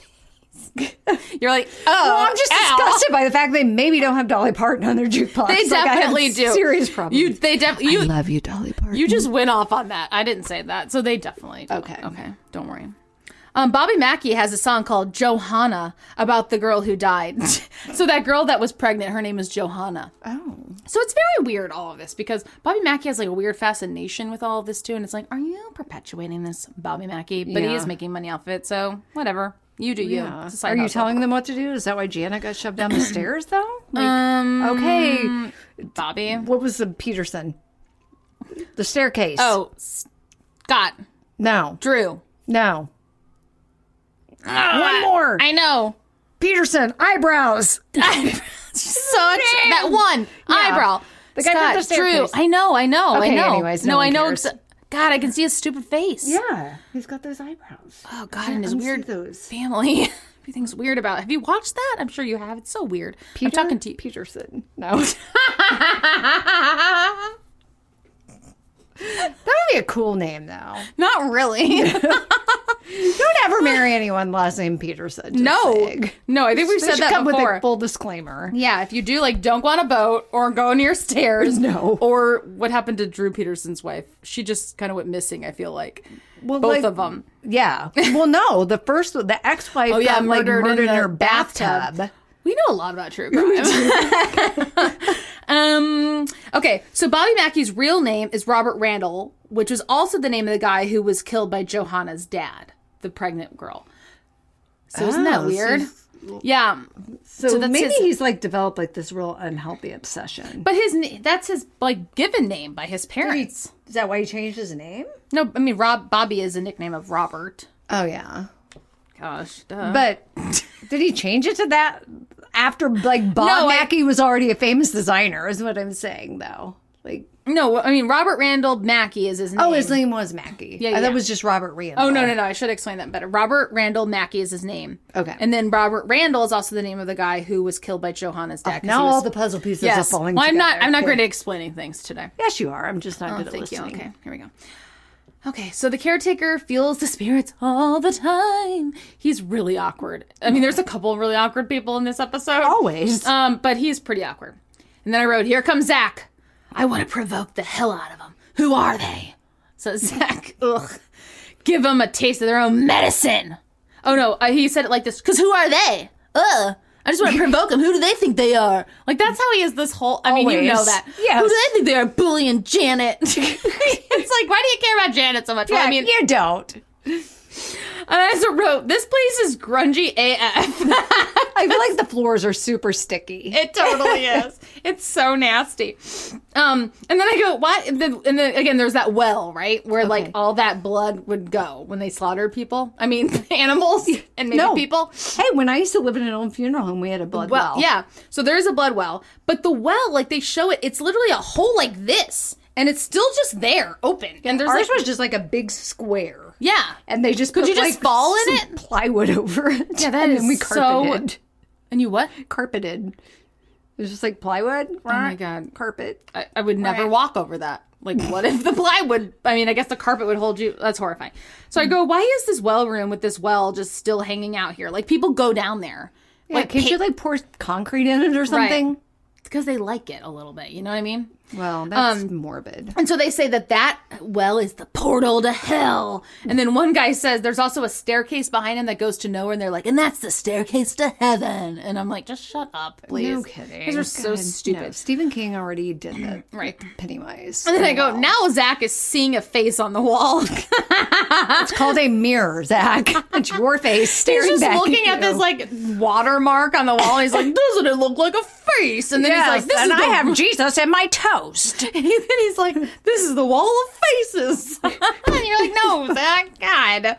You're like, oh, Well, I'm just disgusted by the fact they maybe don't have Dolly Parton on their jukebox. They Like, I have definitely do. Serious problem. I love you, Dolly Parton. You just went off on that. I didn't say that, so they definitely do. Okay. Don't worry. Bobby Mackey has a song called Johanna about the girl who died. So that girl that was pregnant, her name is Johanna. Oh. So it's very weird, all of this, because Bobby Mackey has like a weird fascination with all of this too. And it's like, are you perpetuating this, Bobby Mackey? But he is making money off of it. So whatever. You do you. Yeah. It's a side Are you hustle. telling them what to do? Is that why Janet got shoved down the stairs, though? Like, okay. Bobby. What was the Peterson? The staircase. Oh, Scott. No. Drew. No. One more. I know. Peterson. Eyebrows. Such that one eyebrow. The guy Scott, with the staircase. Drew. I know. Okay, I know. anyways, no, no one I know. cares. God, I can see his stupid face. Yeah. He's got those eyebrows. Oh, God, and his weird those. family. Everything's weird about it. Have you watched that? I'm sure you have. It's so weird. I'm talking to you. Peterson. No. That would be a cool name, though. Not really. Don't ever marry anyone last name Peterson. Saying. No, I think we've They said should that come before. with a full disclaimer. Yeah, if you do, like, don't go on a boat or go near stairs. No. Or what happened to Drew Peterson's wife? She just kind of went missing, I feel like. Well, Both of them. Yeah. Well, no, the ex-wife got murdered in her bathtub. We know a lot about true crime. Okay, so Bobby Mackey's real name is Robert Randall, which was also the name of the guy who was killed by Johanna's dad, the pregnant girl. So isn't that weird? Yeah. So that's maybe his- he's like developed like this real unhealthy obsession. But that's his like given name by his parents. Is that why he changed his name? No, I mean Bobby is a nickname of Robert. Oh yeah. Gosh, duh. But did he change it to that after like Bob Mackey was already a famous designer? Is what I'm saying though. Like no, I mean Robert Randall Mackey is his name. oh, his name was Mackey. Yeah, I thought yeah. it was just Robert Randall. Oh no, I should explain that better. Robert Randall Mackey is his name. Okay. And then Robert Randall is also the name of the guy who was killed by Johanna's dad. 'Cause Now he was- all the puzzle pieces are falling well, together. I'm not Okay. great at explaining things today. Yes, you are. I'm just not good at Thank you. listening. Okay, here we go. Okay, so the caretaker feels the spirits all the time. He's really awkward. I mean, there's a couple of really awkward people in this episode. Always. But he's pretty awkward. And then I wrote, here comes Zach. I want to provoke the hell out of them. Who are they? So Zach, give them a taste of their own medicine. Oh no, he said it like this, because who are they? I just want to provoke them. Who do they think they are? Like, that's how he is this whole... I mean, you know that. Yes. Who do they think they are? Bullying Janet. It's like, why do you care about Janet so much? Yeah, Well, I mean, you don't. I also wrote, this place is grungy AF. I feel like the floors are super sticky. It totally is. It's so nasty. And then I go, what? And then again, there's that well, right? Where like all that blood would go when they slaughtered people. I mean, animals and maybe people. Hey, when I used to live in an old funeral home, we had a blood well. Yeah. So there is a blood well. But the well, like they show it, it's literally a hole like this. And it's still just there, open. And there's Ours like, was just like a big square. yeah. And they just Could put, you just like, fall in some it? plywood over it. Yeah, that and is then we so- carpeted. And you what? Carpeted. It was just like plywood. Oh my God. Carpet. I would never walk over that. Like, what if the plywood, I mean, I guess the carpet would hold you. That's horrifying. So I go, why is this well room with this well just still hanging out here? Like, people go down there. Yeah, Like, can't you like pour concrete in it or something? Right. Because they like it a little bit. You know what I mean? Well, that's morbid. And so they say that well is the portal to hell. And then one guy says there's also a staircase behind him that goes to nowhere. And they're like, and that's the staircase to heaven. And I'm like, just shut up, please. No kidding. These are so God, stupid. No, Stephen King already did that. Right. Pennywise. And then I go, now Zach is seeing a face on the wall. It's called a mirror, Zach. It's your face staring He's just back looking at you. this like watermark on the wall. And he's like, doesn't it look like a face? And then he's like, this and is I the have Jesus in my toast. And then he's like, this is the wall of faces. And you're like, no, Zach, God.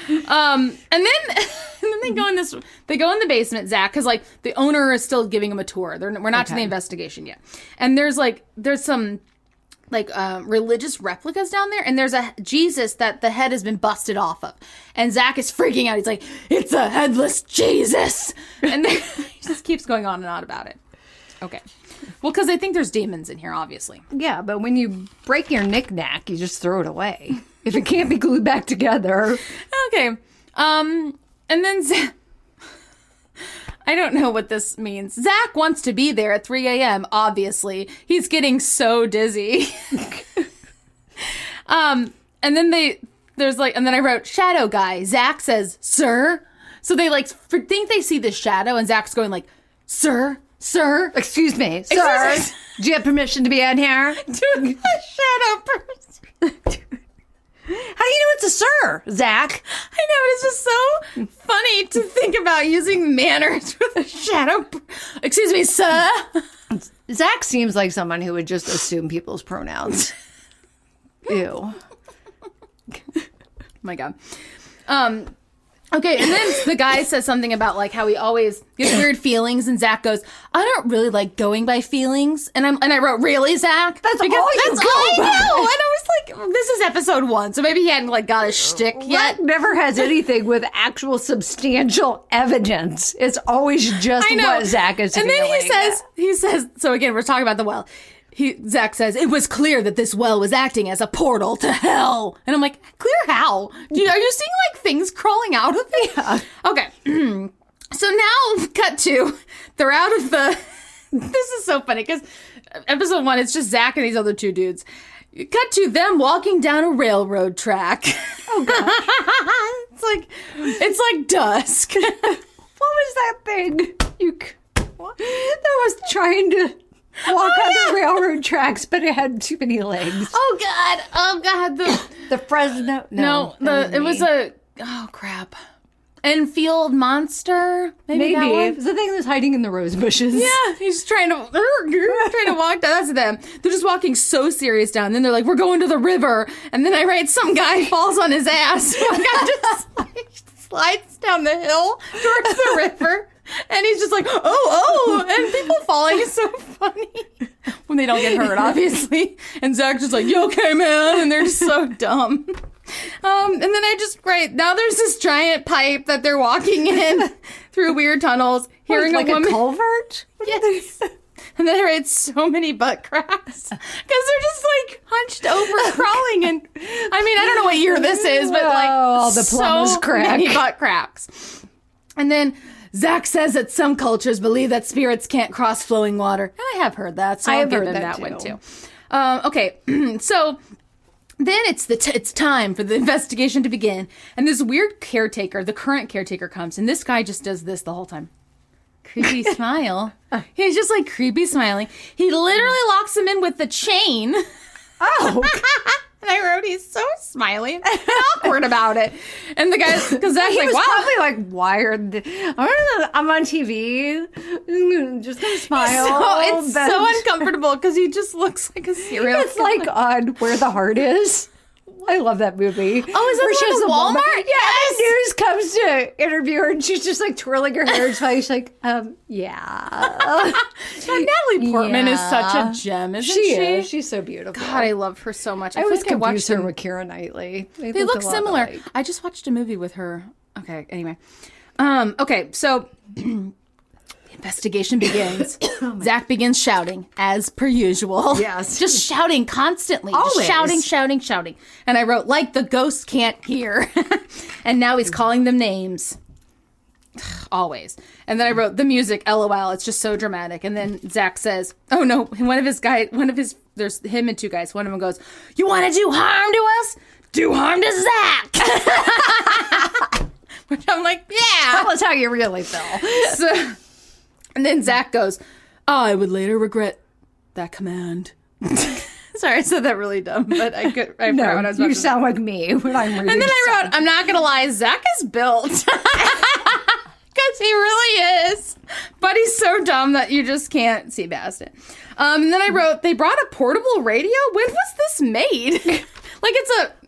And then they go in the basement, Zach, because like the owner is still giving him a tour. We're not to the investigation yet. And there's some like religious replicas down there, and there's a Jesus that the head has been busted off of. And Zach is freaking out. He's like, it's a headless Jesus. And then he just keeps going on and on about it. Okay. Well, because I think there's demons in here, obviously. Yeah, but when you break your knick-knack, you just throw it away. If it can't be glued back together. Okay. And then I don't know what this means. Zach wants to be there at 3 a.m., obviously. He's getting so dizzy. And then there's like, and then I wrote shadow guy. Zach says, sir. So they like think they see the shadow, and Zach's going like, sir. Excuse me, sir. Do you have permission to be in here? Dude, a shadow person. How do you know it's a sir, Zach? I know, it's just so funny to think about using manners with a shadow. Excuse me, sir. Zach seems like someone who would just assume people's pronouns. Ew. My God. Okay, and then the guy says something about like how he always gets weird feelings, and Zach goes, "I don't really like going by feelings." And I wrote, "Really, Zach? That's all you go by." I know. And I was like, "This is episode 1, so maybe he hadn't like got his shtick yet." Zach never has anything with actual substantial evidence. It's always just what Zach is and feeling. And then he says. So again, we're talking about the well. Zach says, it was clear that this well was acting as a portal to hell. And I'm like, clear how? Are you seeing like things crawling out of it? Yeah. Okay. So now, cut to, they're out of the, this is so funny because episode 1, it's just Zach and these other 2 dudes. Cut to them walking down a railroad track. Oh, gosh. it's like dusk. What was that thing? That was trying to walk on the railroad tracks, but it had too many legs. Oh God. The Fresno. It was a, oh crap. Enfield Monster. Maybe. That one? It's the thing that's hiding in the rose bushes. Yeah, he's trying to walk down. That's them. They're just walking so serious down. Then they're like, we're going to the river. And then I write, some guy falls on his ass. One guy just slides down the hill towards the river. And he's just like, oh, and people falling is so funny. When they don't get hurt, obviously. And Zach's just like, you okay, man? And they're just so dumb. And then I just write, now there's this giant pipe that they're walking in through weird tunnels, hearing like a woman. A culvert? Yes. And then I write so many butt cracks. Because they're just like hunched over crawling. And I mean, I don't know what year this is, but like all the plumbers so crack. many butt cracks. And then Zach says that some cultures believe that spirits can't cross flowing water. And I have heard that, so I'll give them that one too. Okay, so then it's time for the investigation to begin. And this weird caretaker, the current caretaker, comes. And this guy just does this the whole time. Creepy smile. He's just like creepy smiling. He literally locks him in with the chain. Oh. And I wrote, he's so smiling and awkward about it. And the guy, because Zach's like, wow. Probably like wired. I'm on TV. Just gonna smile. It's so uncomfortable because he just looks like a serial It's like on Where the Heart Is. I love that movie. Oh, is that the Walmart? Yes. The news comes to interview her, and she's just like twirling her hair. She's like, yeah. Natalie Portman is such a gem, isn't she? She is. She's so beautiful. God, I love her so much. I always confuse her with Keira Knightley. They look similar. Alike. I just watched a movie with her. Okay, anyway. Okay, so investigation begins. Zach begins shouting, as per usual. Yes. Just shouting constantly. Always. Just shouting. And I wrote, like the ghost can't hear. And now he's calling them names. Always. And then I wrote, the music, LOL. It's just so dramatic. And then Zach says, oh no, there's him and 2 guys. One of them goes, you want to do harm to us? Do harm to Zach. Which I'm like, yeah. Tell us how you really feel. And then Zach goes, I would later regret that command. Sorry, I said that really dumb, but I forgot what I was about you to sound like me when I'm reading. And then I wrote, I'm not going to lie, Zach is built. Because he really is. But he's so dumb that you just can't see past it. And then I wrote, they brought a portable radio? When was this made?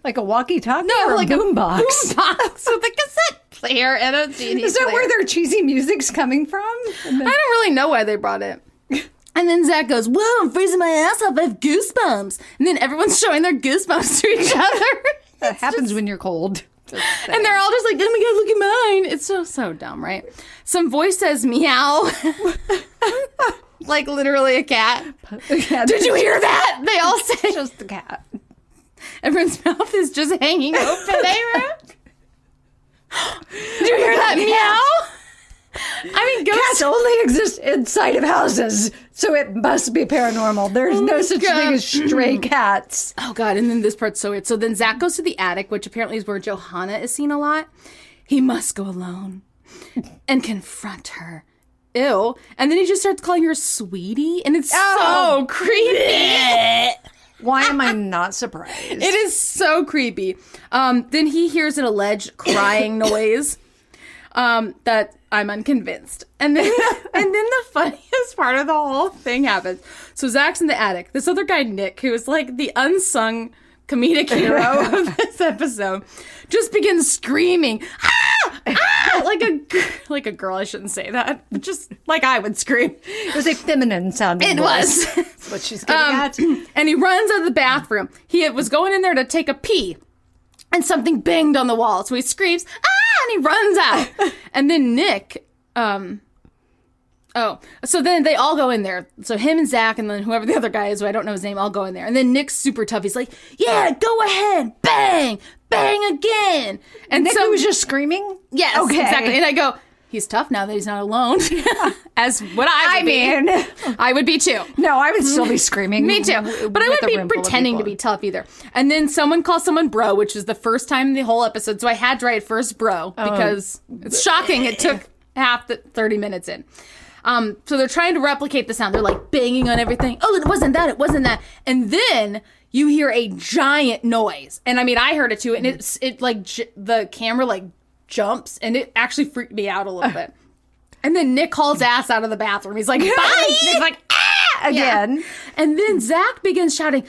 Like a walkie-talkie or like a boombox. Boombox with a cassette player and a CD Is that player. where their cheesy music's coming from? I don't really know why they brought it. And then Zach goes, whoa, I'm freezing my ass off. I have goosebumps. And then everyone's showing their goosebumps to each other. That happens when you're cold. And they're all just like, oh my God, look at mine. It's so dumb, right? Some voice says meow. Like literally a cat. Did you hear that? They all say. It's just the cat. Everyone's mouth is just hanging open. Did you hear that meow? I mean, ghosts Cats only exist inside of houses, so it must be paranormal. There's no such thing as stray cats. Oh, God. And then this part's so weird. So then Zach goes to the attic, which apparently is where Johanna is seen a lot. He must go alone and confront her. Ew. And then he just starts calling her sweetie, and it's so creepy. Why am I not surprised? It is so creepy. Then he hears an alleged crying noise that I'm unconvinced. And then the funniest part of the whole thing happens. So Zach's in the attic. This other guy, Nick, who is like the unsung comedic hero of this episode, just begins screaming, ah! Ah! Like a girl. I shouldn't say that, but just like I would scream. It was a feminine sounding voice. That's what she's getting at. And he runs out of the bathroom. He was going in there to take a pee, and something banged on the wall. So he screams, ah! And he runs out. And then Nick, so then they all go in there. So him and Zach and then whoever the other guy is, who I don't know his name, all go in there. And then Nick's super tough. He's like, yeah, go ahead. Bang. Bang again. And Nick was just screaming? Yes, okay. Exactly. And I go, he's tough now that he's not alone. As what I would be. I would be too. No, I would still be screaming. Me too. But I wouldn't be pretending to be tough either. And then someone calls someone bro, which is the first time in the whole episode. So I had to write first bro because it's shocking. It took half the 30 minutes in. So they're trying to replicate the sound. They're like banging on everything. Oh, it wasn't that. It wasn't that. And then you hear a giant noise. And I mean, I heard it too. And it like the camera like jumps, and it actually freaked me out a little bit. And then Nick hauls ass out of the bathroom. He's like, bye! He's like, ah! Again. Yeah. And then Zach begins shouting.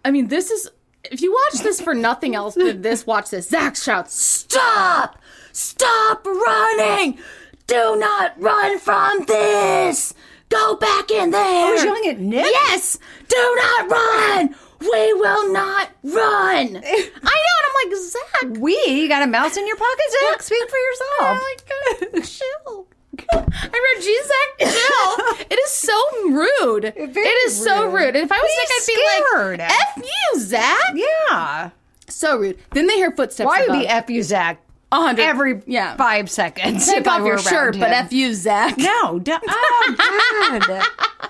I mean, this is, if you watch this for nothing else than this, watch this. Zach shouts, stop! Stop running! Do not run from this! Go back in there! Oh, he's yelling at Nick? Yes! Do not run! We will not run! I know, and I'm like, Zach. You got a mouse in your pocket, Zach? Speak for yourself. Oh my God, chill. I wrote, geez, Zach, chill. It is so rude. It is so rude. And if I was Nick, I'd be like, F you, Zach. Yeah. So rude. Then they hear footsteps. Why would be F you, Zach? 100. Every 5 seconds. Take off your shirt, but F you, Zach. No. Oh, God.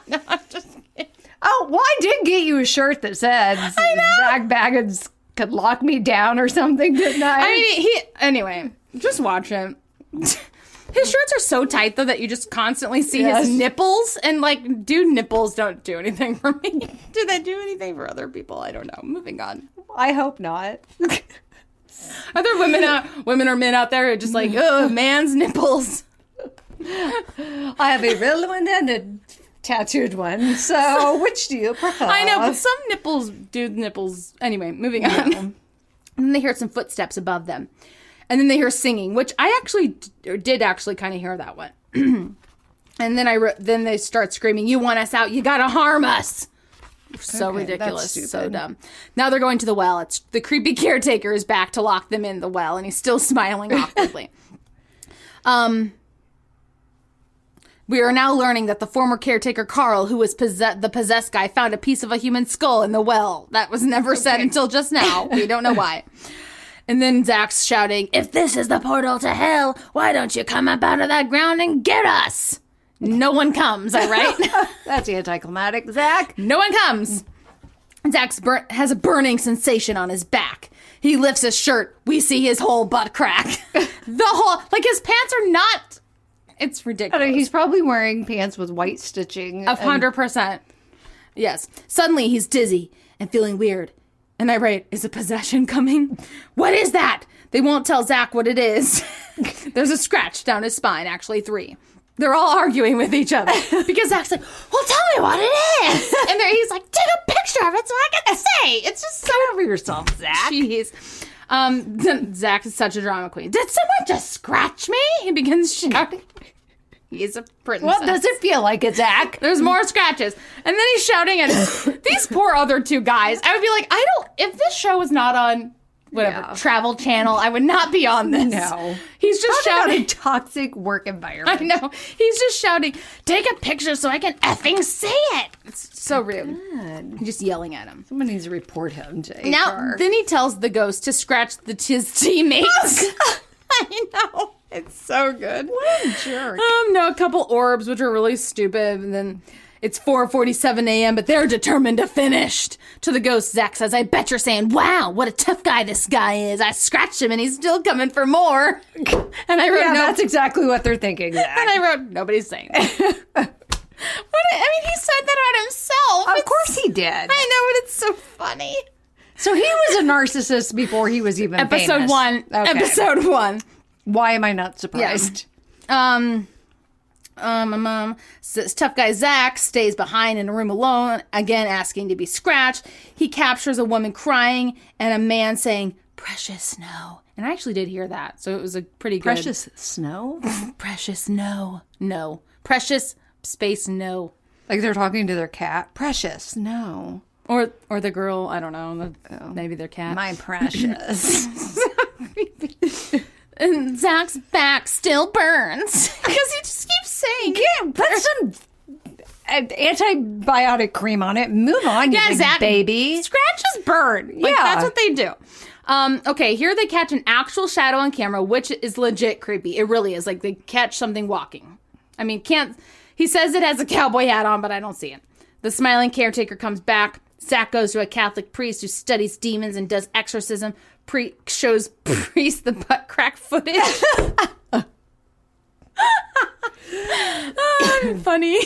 No, I'm just kidding. Oh, well, I did get you a shirt that said Zach Baggins could lock me down or something, didn't I? I mean, anyway, just watch him. His shirts are so tight, though, that you just constantly see his nipples. And, like, dude, nipples don't do anything for me. Do they do anything for other people? I don't know. Moving on. I hope not. Are there women or men out there who are just like, oh, man's nipples? I have a real one and a tattooed one. So, which do you prefer? I know, but some nipples do nipples. Anyway, moving on. And then they hear some footsteps above them. And then they hear singing, which I actually did kind of hear that one. And then they start screaming, you want us out, you gotta harm us. So ridiculous, so dumb. Now they're going to the well. It's the creepy caretaker is back to lock them in the well, and he's still smiling awkwardly. We are now learning that the former caretaker, Carl, who was the possessed guy, found a piece of a human skull in the well. That was never said until just now. We don't know why. And then Zach's shouting, if this is the portal to hell, why don't you come up out of that ground and get us? No one comes, all right? That's anticlimactic, Zach. No one comes. Zach has a burning sensation on his back. He lifts his shirt. We see his whole butt crack. His pants are not... It's ridiculous. He's probably wearing pants with white stitching. 100%. Yes. Suddenly, he's dizzy and feeling weird. And I write, is a possession coming? What is that? They won't tell Zach what it is. There's a scratch down his spine, actually 3. They're all arguing with each other. Because Zach's like, well, tell me what it is. And he's like, take a picture of it so I can say. It's just so... Get over yourself, Zach. Jeez. Zach is such a drama queen. Did someone just scratch me? He begins shouting. He's a princess. What does it feel like, Zach? There's more scratches. And then he's shouting at these poor other 2 guys. I would be like, if this show was not on... Travel Channel, I would not be on this. No. He's just shouting. A toxic work environment. I know. He's just shouting, take a picture so I can effing see it. It's so rude. God. Just yelling at him. Someone needs to report him to HR. Now, then he tells the ghost to scratch his teammates. I know. It's so good. What a jerk. No, a couple orbs, which are really stupid, and then it's 4:47 a.m., but they're determined to finish. To the ghost, Zach says, I bet you're saying, wow, what a tough guy this guy is. I scratched him and he's still coming for more. And I wrote, Yeah, that's exactly what they're thinking, Zach. And I wrote, nobody's saying that. He said that on himself. Of course he did. I know, but it's so funny. So he was a narcissist before he was even Episode famous. 1. Okay. Episode 1. Why am I not surprised? My mom says tough guy Zach stays behind in a room alone, again asking to be scratched. He captures a woman crying and a man saying, precious snow. And I actually did hear that, so it was a pretty good... Precious snow? Precious no. Precious space no. Like they're talking to their cat? Precious, no. Or the girl, I don't know, maybe their cat. My precious. And Zach's back still burns. Because he just keeps saying, Yeah, put some antibiotic cream on it. Move on, you big Zach, baby. scratches burn. Like, Yeah. that's what they do. Okay, here they catch an actual shadow on camera, which is legit creepy. It really is. Like, they catch something walking. I mean, he says it has a cowboy hat on, but I don't see it. The smiling caretaker comes back. Zach goes to a Catholic priest who studies demons and does exorcism. Shows priest the butt crack footage. Funny.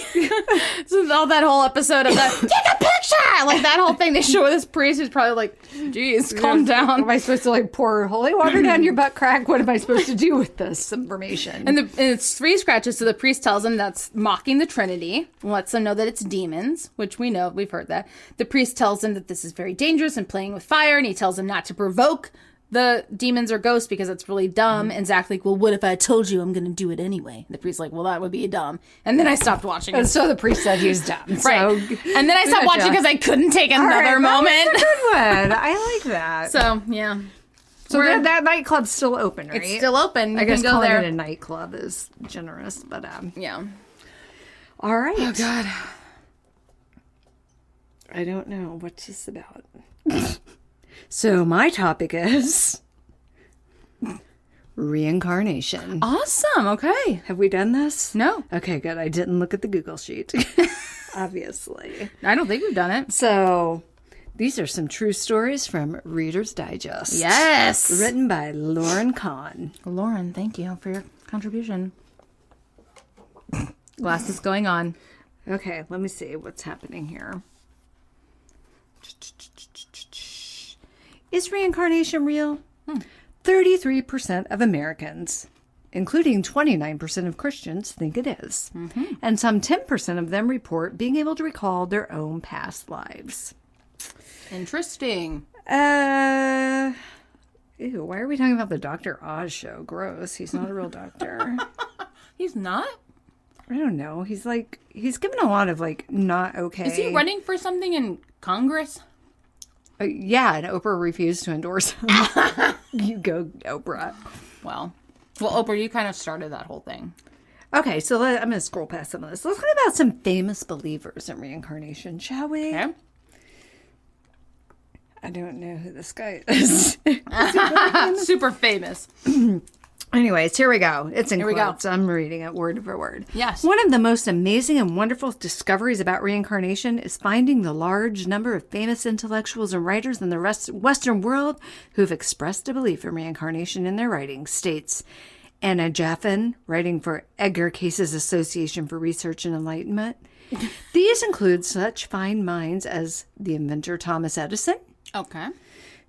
So all that whole episode of that, take a picture! Like that whole thing, they show this priest who's probably like, geez, calm down. Am I supposed to like pour holy water down your butt crack? What am I supposed to do with this information? And it's 3 scratches, so the priest tells him that's mocking the Trinity, lets them know that it's demons, which we know, we've heard that. The priest tells him that this is very dangerous and playing with fire, and he tells him not to provoke the demons or ghosts because it's really dumb. And Zach's like, well, what if I told you I'm going to do it anyway? The priest's like, well, that would be dumb. And then I stopped watching it. And so the priest said he was dumb. Right. So, And then I stopped watching because I couldn't take another moment. That was a good one. I like that. So, yeah. So that nightclub's still open, right? It's still open. You I guess can go calling there. it a nightclub is generous, but Yeah. all right. Oh, God. I don't know. What's this about? So my topic is reincarnation. Awesome. Okay. Have we done this? No. Okay, good. I didn't look at the Google sheet. Obviously. I don't think we've done it. So these are some true stories from Reader's Digest. Yes. Written by Lauren Kahn. Lauren, thank you for your contribution. Glass is going on. Okay, let me see what's happening here. Is reincarnation real? 33% of Americans, including 29% of Christians, think it is. And some 10% of them report being able to recall their own past lives. Interesting. Ew, why are we talking about the Dr. Oz show? Gross. He's not a real doctor. He's not? I don't know. He's given a lot of not okay. Is he running for something in Congress? Yeah, and Oprah refused to endorse him. You go, Oprah. Well, Oprah, you kind of started that whole thing. Okay, so I'm going to scroll past some of this. Let's talk about some famous believers in reincarnation, shall we? Okay. I don't know who this guy is. Super famous. Anyways, here we go. It's in Here we go. quotes. I'm reading it word for word. Yes. One of the most amazing and wonderful discoveries about reincarnation is finding the large number of famous intellectuals and writers in the Western world who've expressed a belief in reincarnation in their writings, states Anna Jaffin, writing for Edgar Case's Association for Research and Enlightenment. These include such fine minds as the inventor Thomas Edison, Okay.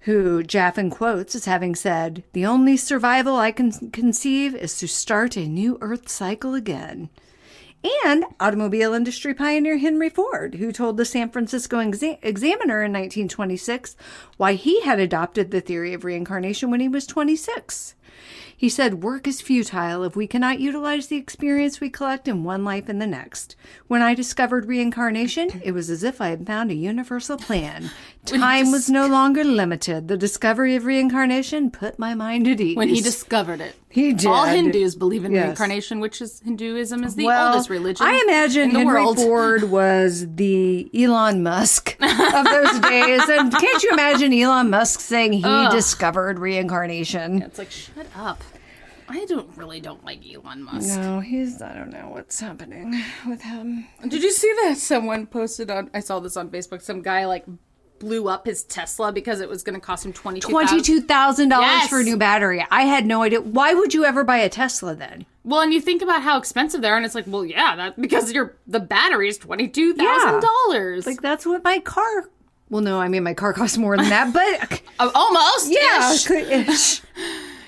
who Jaffin quotes as having said, "The only survival I can conceive is to start a new Earth cycle again." And automobile industry pioneer Henry Ford, who told the San Francisco Examiner in 1926 why he had adopted the theory of reincarnation when he was 26. He said, "Work is futile if we cannot utilize the experience we collect in one life in the next. When I discovered reincarnation, it was as if I had found a universal plan. Time was no longer limited. The discovery of reincarnation put my mind at ease." When he discovered it. He did. All Hindus believe in Yes. reincarnation, which is Hinduism is the Well, oldest religion I imagine in the Henry world. Ford was the Elon Musk of those days. And can't you imagine Elon Musk saying he discovered reincarnation? It's like, shut up. I don't like Elon Musk. No, I don't know what's happening with him. Did you see that someone posted I saw this on Facebook, some guy like blew up his Tesla because it was going to cost him $22,000 Yes. for a new battery. I had no idea. Why would you ever buy a Tesla then? Well, and you think about how expensive they are, and it's like, well, yeah, that because the battery is $22,000. Like, that's what my car... Well, no, I mean, my car costs more than that, but... Almost. Yeah. Ish.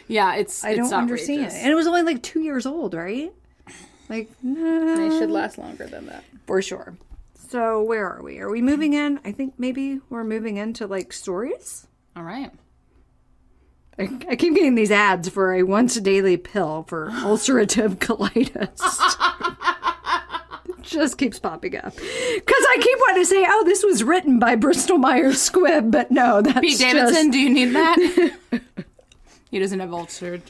Yeah, I don't understand. And it was only like 2 years old, right? Like, They should last longer than that. For sure. So, where are we? Are we moving in? I think maybe we're moving into, like, stories? All right. I keep getting these ads for a once-daily pill for ulcerative colitis. It just keeps popping up. Because I keep wanting to say, oh, this was written by Bristol Myers Squibb, but no, that's Pete Davidson, do you need that? He doesn't have ulcerative.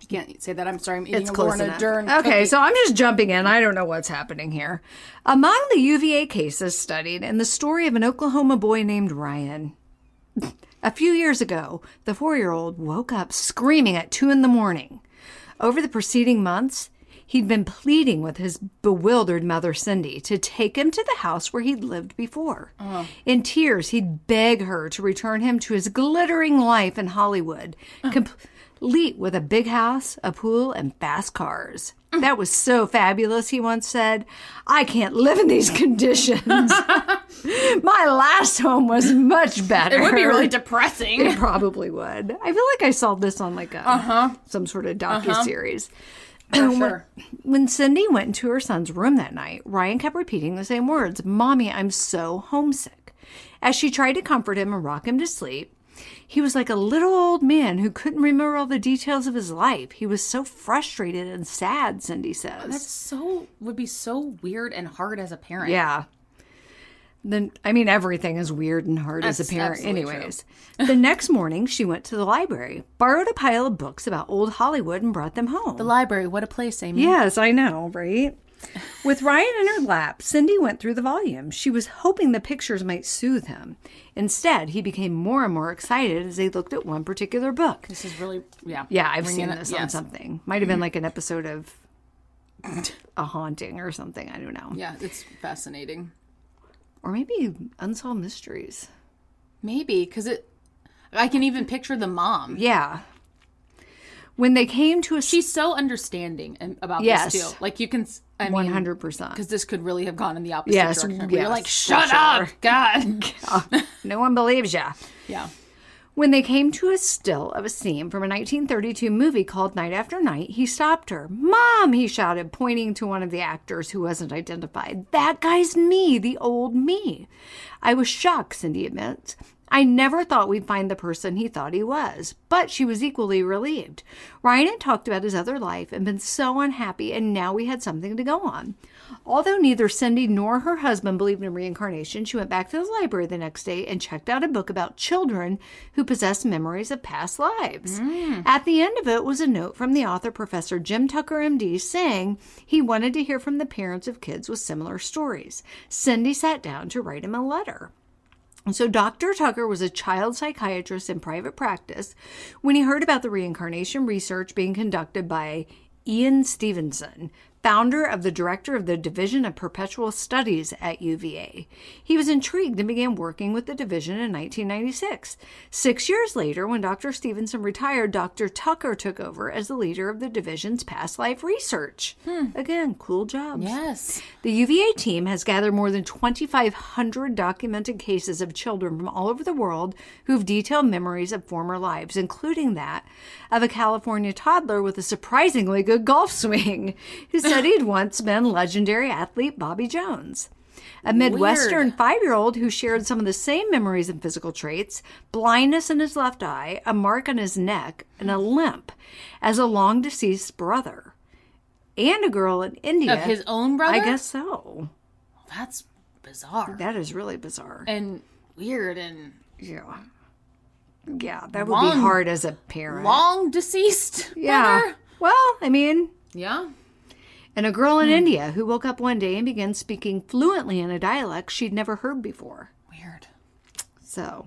You can't say that. I'm sorry. I'm eating a Lorna Dern Okay, cookie. so I'm just jumping in. I don't know what's happening here. Among the UVA cases studied and the story of an Oklahoma boy named Ryan. A few years ago, the 4-year-old woke up screaming at 2 a.m. Over the preceding months, he'd been pleading with his bewildered mother, Cindy, to take him to the house where he'd lived before. In tears, he'd beg her to return him to his glittering life in Hollywood, complete with a big house, a pool, and fast cars. That was so fabulous, he once said. I can't live in these conditions. My last home was much better. It would be really depressing. It probably would. I feel like I saw this on like some sort of docuseries. For sure. When Cindy went into her son's room that night, Ryan kept repeating the same words, Mommy, I'm so homesick. As she tried to comfort him and rock him to sleep, he was like a little old man who couldn't remember all the details of his life. He was so frustrated and sad, Cindy says. Would be so weird and hard as a parent. Yeah. Then, I mean, everything is weird and hard as a parent anyways. True. The next morning, she went to the library, borrowed a pile of books about old Hollywood, and brought them home. The library, what a place, Amy. Yes, I know, right? With Ryan in her lap, Cindy went through the volume. She was hoping the pictures might soothe him. Instead, he became more and more excited as they looked at one particular book. This is really, yeah. Yeah, I've seen this on something. Might have been like an episode of A Haunting or something. I don't know. Yeah, it's fascinating. Or maybe Unsolved Mysteries. Maybe, because I can even picture the mom. Yeah. When they came to She's so understanding about Yes. this, too. Like, you can... 100%. Because this could really have gone in the opposite direction. Where Yes, you're like, for shut up, sure. God. No one believes ya. Yeah. When they came to a still of a scene from a 1932 movie called Night After Night, he stopped her. Mom, he shouted, pointing to one of the actors who wasn't identified. That guy's me, the old me. I was shocked, Cindy admits. I never thought we'd find the person he thought he was, but she was equally relieved. Ryan had talked about his other life and been so unhappy, and now we had something to go on. Although neither Cindy nor her husband believed in reincarnation, she went back to the library the next day and checked out a book about children who possess memories of past lives. At the end of it was a note from the author, Professor Jim Tucker, MD, saying he wanted to hear from the parents of kids with similar stories. Cindy sat down to write him a letter. And so Dr. Tucker was a child psychiatrist in private practice when he heard about the reincarnation research being conducted by Ian Stevenson, founder of the director of the Division of Perpetual Studies at UVA. He was intrigued and began working with the division in 1996. 6 years later, when Dr. Stevenson retired, Dr. Tucker took over as the leader of the division's past life research. Again, cool jobs. Yes. The UVA team has gathered more than 2,500 documented cases of children from all over the world who've detailed memories of former lives, including that of a California toddler with a surprisingly good golf swing who said he'd once been legendary athlete Bobby Jones. A Midwestern 5-year-old who shared some of the same memories and physical traits, blindness in his left eye, a mark on his neck, and a limp, as a long-deceased brother. And a girl in India. Of his own brother? I guess so. That's bizarre. That is really bizarre. And weird and... Yeah, that would be hard as a parent. Long deceased brother? Well, I mean... Yeah. And a girl in India who woke up one day and began speaking fluently in a dialect she'd never heard before. Weird. So,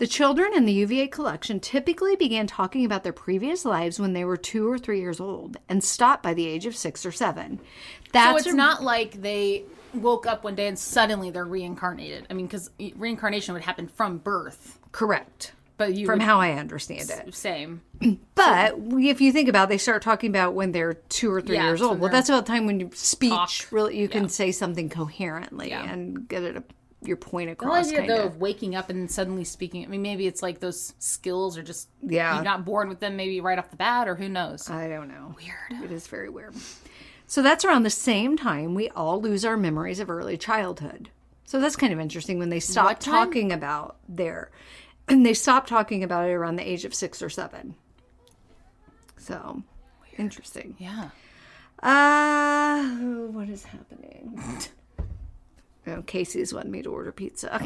The children in the UVA collection typically began talking about their previous lives when they were 2 or 3 years old and stopped by the age of 6 or 7. So it's not like they woke up one day and suddenly they're reincarnated. I mean, because reincarnation would happen from birth. Correct. But from how I understand it. Same. But if you think about it, they start talking about when they're 2 or 3 years old. Well, that's about the time when you really you can say something coherently and get your point across. The idea, though, of waking up and suddenly speaking, I mean, maybe it's like those skills are just, you're not born with them maybe right off the bat, or who knows? I don't know. Weird. It is very weird. So that's around the same time we all lose our memories of early childhood. So that's kind of interesting when they stop talking about and they stopped talking about it around the age of 6 or 7. So, interesting. Yeah. What is happening? Oh, Casey's wanted me to order pizza.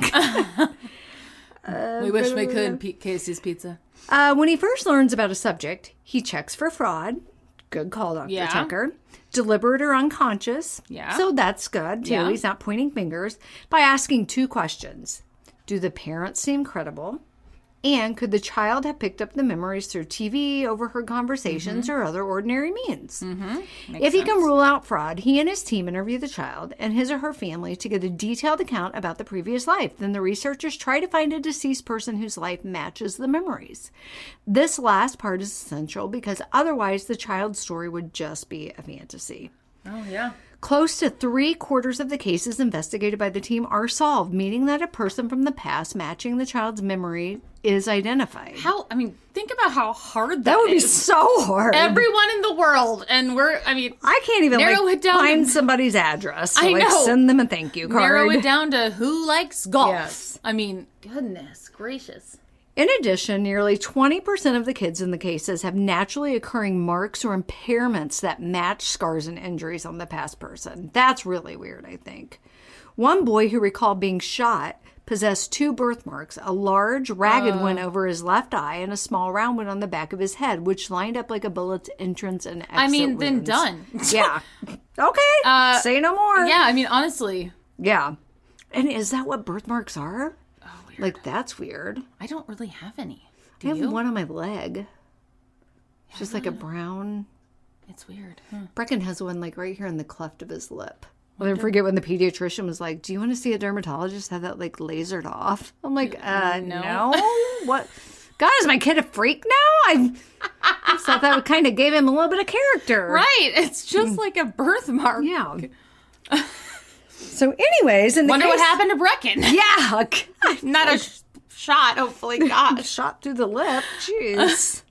We wish we could, Casey's Pizza. When he first learns about a subject, he checks for fraud. Good call, Dr. Tucker. Deliberate or unconscious. Yeah. So that's good, too. Yeah. He's not pointing fingers. By asking 2 questions. Do the parents seem credible? And could the child have picked up the memories through TV, overheard conversations, or other ordinary means? If he can rule out fraud, he and his team interview the child and his or her family to get a detailed account about the previous life. Then the researchers try to find a deceased person whose life matches the memories. This last part is essential because otherwise the child's story would just be a fantasy. Oh, yeah. Close to 3/4 of the cases investigated by the team are solved, meaning that a person from the past matching the child's memory is identified. Think about how hard that would be so hard. Everyone in the world, and I can't even find somebody's address. So, send them a thank you card. Narrow it down to who likes golf. Yes. Goodness gracious. In addition, nearly 20% of the kids in the cases have naturally occurring marks or impairments that match scars and injuries on the past person. That's really weird, I think. One boy who recalled being shot possessed 2 birthmarks, a large, ragged one over his left eye and a small round one on the back of his head, which lined up like a bullet's entrance and exit then done. Yeah. Okay. Say no more. Yeah, honestly. Yeah. And is that what birthmarks are? Like, that's weird. I don't really have any. I have one on my leg. It's just like a brown. It's weird. Brecken has one like right here in the cleft of his lip. I'll never forget when the pediatrician was like, do you want to see a dermatologist? Have that like lasered off? I'm like, no. What? God, is my kid a freak now? I thought that kind of gave him a little bit of character. Right. It's just like a birthmark. Yeah. So anyways, wonder what happened to Brecken. Yeah. Not a shot, hopefully. Gosh. Shot through the lip. Jeez.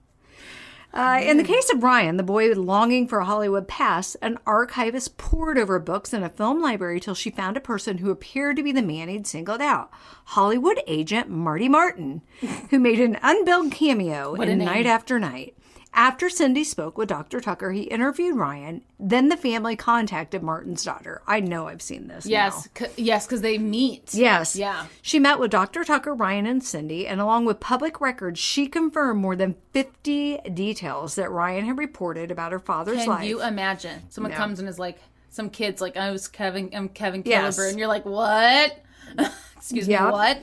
In the case of Ryan, the boy longing for a Hollywood pass, an archivist pored over books in a film library till she found a person who appeared to be the man he'd singled out, Hollywood agent Marty Martin, who made an unbilled cameo in Night After Night. After Cindy spoke with Dr. Tucker, he interviewed Ryan. Then the family contacted Martin's daughter. I know I've seen this. Yes, because they meet. Yes. Yeah. She met with Dr. Tucker, Ryan, and Cindy, and along with public records, she confirmed more than 50 details that Ryan had reported about her father's life. Can you imagine? Someone comes and is like, some kid's like, I'm Kevin Killeber, and you're like, what? Excuse me, what?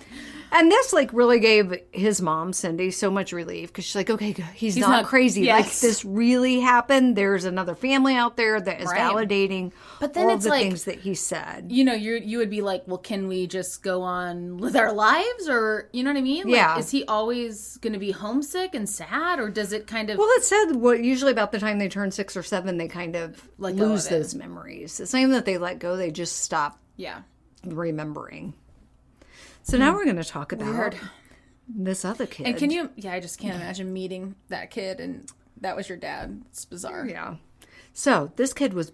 And this, really gave his mom, Cindy, so much relief. Because she's like, okay, he's not crazy. Yes. This really happened. There's another family out there that is validating all of the things that he said. You would be like, well, can we just go on with our lives? Or, you know what I mean? Is he always going to be homesick and sad? Or does it kind of... Well, it said usually about the time they turn 6 or 7, they kind of lose those memories. It's not even that they let go. They just stop remembering. So now we're going to talk about this other kid. And I just can't imagine meeting that kid and that was your dad. It's bizarre. Yeah. So this kid his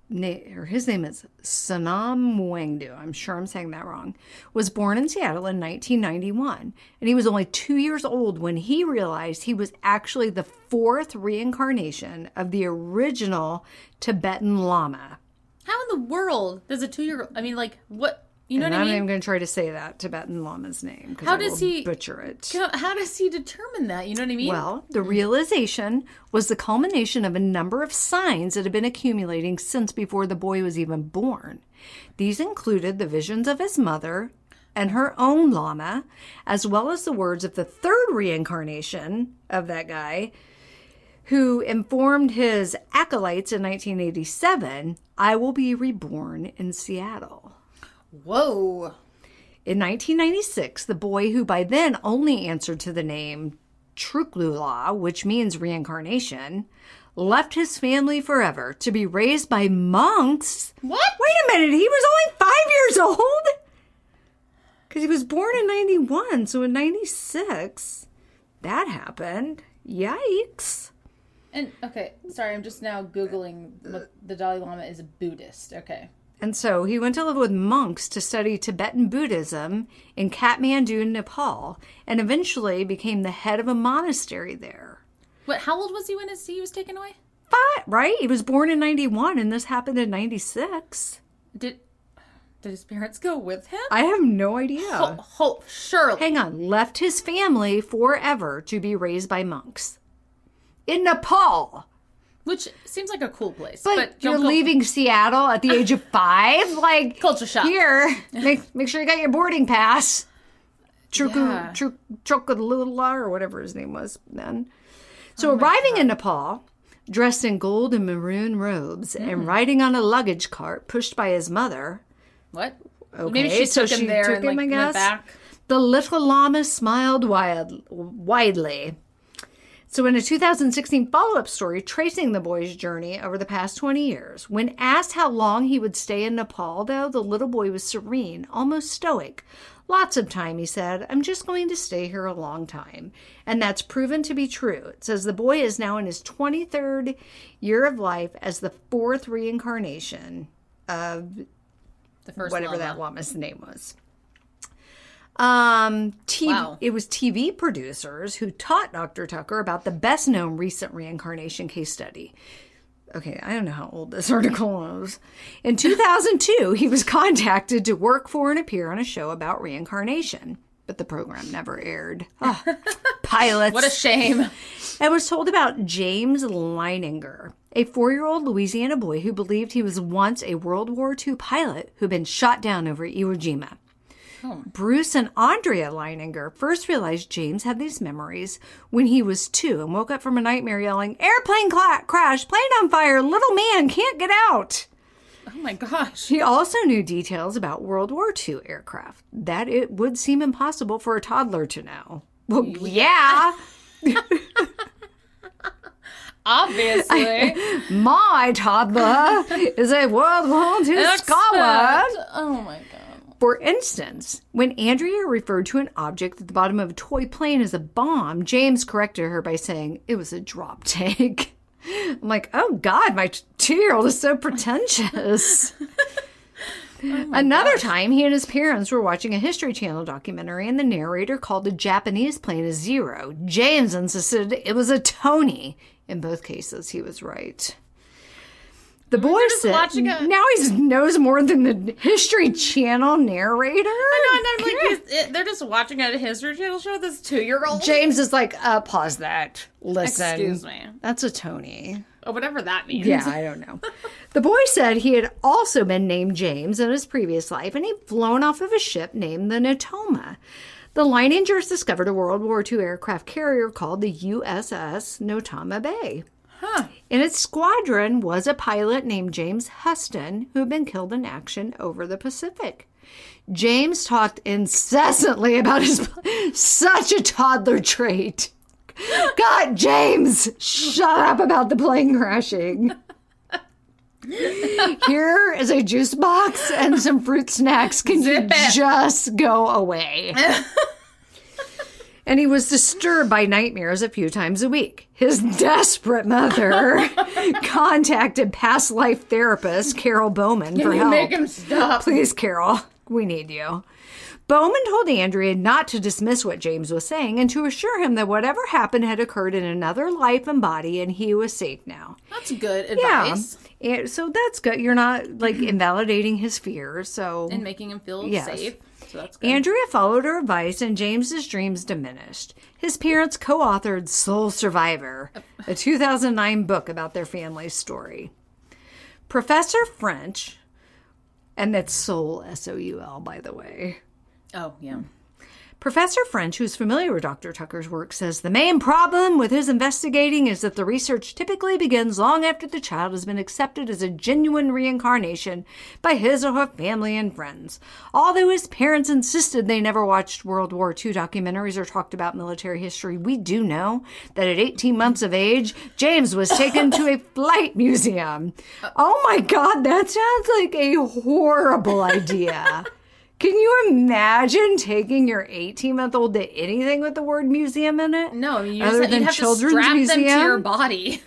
name is Sanam Wangdu. I'm sure I'm saying that wrong. Was born in Seattle in 1991. And he was only 2 years old when he realized he was actually the 4th reincarnation of the original Tibetan Lama. How in the world does a 2-year-old, what? You know what I mean? I'm not even going to try to say that Tibetan Lama's name because I will butcher it. How does he determine that? You know what I mean? Well, the realization was the culmination of a number of signs that had been accumulating since before the boy was even born. These included the visions of his mother, and her own llama, as well as the words of the third reincarnation of that guy, who informed his acolytes in 1987, I will be reborn in Seattle. Whoa. In 1996, the boy, who by then only answered to the name Truklula, which means reincarnation, left his family forever to be raised by monks. What? Wait a minute, he was only 5 years old? Because he was born in 91, so in 96, that happened. Yikes. And, okay, sorry, I'm just now Googling what the Dalai Lama is a Buddhist. Okay. And so he went to live with monks to study Tibetan Buddhism in Kathmandu, Nepal, and eventually became the head of a monastery there. What? How old was he when he was taken away? 5, right? He was born in 91, and this happened in 96. Did his parents go with him? I have no idea. Surely. Hang on. Left his family forever to be raised by monks. In Nepal. Which seems like a cool place. But you're leaving Seattle at the age of 5? Like, culture shock. Here, make sure you got your boarding pass. Trukulula, or whatever his name was then. So arriving in Nepal, dressed in gold and maroon robes, and riding on a luggage cart pushed by his mother. What? Okay, Maybe she took him there and I guess. went back. The little llama smiled widely. So in a 2016 follow-up story tracing the boy's journey over the past 20 years, when asked how long he would stay in Nepal, though, the little boy was serene, almost stoic. Lots of time, he said. I'm just going to stay here a long time. And that's proven to be true. It says the boy is now in his 23rd year of life as the 4th reincarnation of the first whatever llama. that llama's name was. Wow. It was TV producers who taught Dr. Tucker about the best known recent reincarnation case study. Okay, I don't know how old this article is. In 2002, he was contacted to work for and appear on a show about reincarnation, but the program never aired. Oh, pilots. What a shame. I was told about James Leininger, a 4-year-old Louisiana boy who believed he was once a World War II pilot who'd been shot down over Iwo Jima. Bruce and Andrea Leininger first realized James had these memories when he was 2 and woke up from a nightmare yelling, "Airplane crash, plane on fire, little man can't get out." Oh my gosh. He also knew details about World War II aircraft that it would seem impossible for a toddler to know. Well, yeah. Obviously. My toddler is a World War II scholar. Oh my God. For instance, when Andrea referred to an object at the bottom of a toy plane as a bomb, James corrected her by saying it was a drop tank. I'm like, oh God, my 2-year-old is so pretentious. Another time, he and his parents were watching a History Channel documentary, and the narrator called the Japanese plane a Zero. James insisted it was a Tony. In both cases, he was right. The boy said, now he knows more than the History Channel narrator. I know, and I'm like, they're just watching a History Channel show, this 2-year-old? James is like, pause that. Listen. Excuse me. That's a Tony. Or whatever that means. Yeah, I don't know. The boy said he had also been named James in his previous life, and he'd flown off of a ship named the Natoma. The Leiningers discovered a World War II aircraft carrier called the USS Natoma Bay. Huh. In its squadron was a pilot named James Huston, who had been killed in action over the Pacific. James talked incessantly about his... Such a toddler trait. God, James, shut up about the plane crashing. Here is a juice box and some fruit snacks. Can you just go away? And he was disturbed by nightmares a few times a week. His desperate mother contacted past life therapist Carol Bowman for help. Make him stop. Please, Carol, we need you. Bowman told Andrea not to dismiss what James was saying and to assure him that whatever happened had occurred in another life and body and he was safe now. That's good advice. Yeah, so that's good. You're not, like, invalidating his fears. So And making him feel safe. So that's good. Andrea followed her advice and James's dreams diminished. His parents co-authored Soul Survivor, a 2009 book about their family's story. Professor French, and that's Soul, S-O-U-L, by the way. Oh, yeah. Professor French, who's familiar with Dr. Tucker's work, says the main problem with his investigating is that the research typically begins long after the child has been accepted as a genuine reincarnation by his or her family and friends. Although his parents insisted they never watched World War II documentaries or talked about military history, we do know that at 18 months of age, James was taken to a flight museum. Oh my God, that sounds like a horrible idea. Can you imagine taking your 18-month-old to anything with the word museum in it? No, you other just than have Children's to strap Museum, them to your body.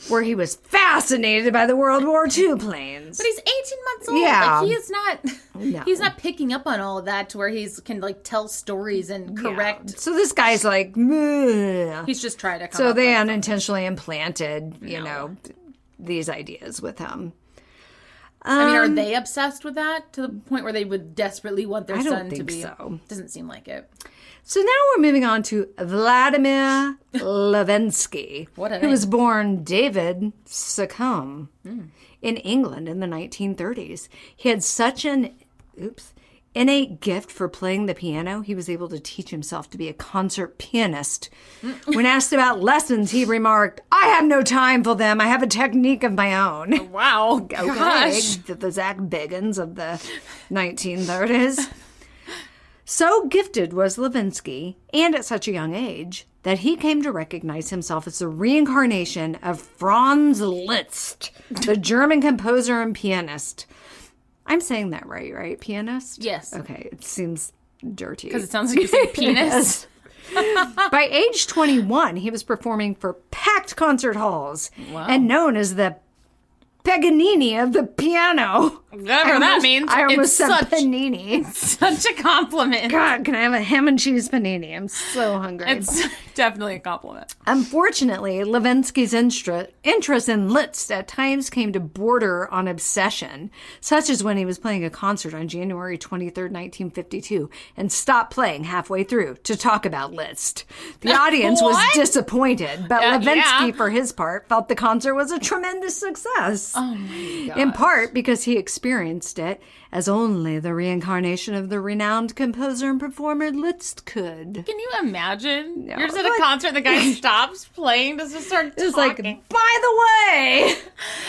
where he was fascinated by the World War II planes. But he's 18 months old. Yeah. Like, he is not, No. he's not picking up on all of that to where can like tell stories and correct. Yeah. So this guy's like, meh. He's just trying to come So up they with unintentionally implanted, you know, these ideas with him. I mean, are they obsessed with that to the point where they would desperately want their son to be? So. Doesn't seem like it. So now we're moving on to Vladimir Levensky, who was born David Succombe in England in the 1930s. He had such an innate gift for playing the piano, he was able to teach himself to be a concert pianist. When asked about lessons, he remarked, "I have no time for them. I have a technique of my own." Wow. Okay, Gosh. the Zach Biggins of the 1930s. So gifted was Levinsky, and at such a young age, that he came to recognize himself as the reincarnation of Franz Liszt, the German composer and pianist. I'm saying that right? Pianist? Yes. Okay, it seems dirty. Because it sounds like you say penis. By age 21, he was performing for packed concert halls and known as the Paganini of the piano. Whatever that means. I almost It's said such- panini. Such a compliment. God, can I have a ham and cheese panini? I'm so hungry. It's definitely a compliment. Unfortunately, Levinsky's interest in Liszt at times came to border on obsession, such as when he was playing a concert on January 23rd, 1952, and stopped playing halfway through to talk about Liszt. The audience was What? disappointed, but Levinsky, yeah. for his part, felt the concert was a tremendous success. Oh my God. In part because he experienced it as only the reincarnation of the renowned composer and performer Liszt could. Can you imagine? No. You're just at a concert, the guy stops playing to just start It's talking. like, by the way,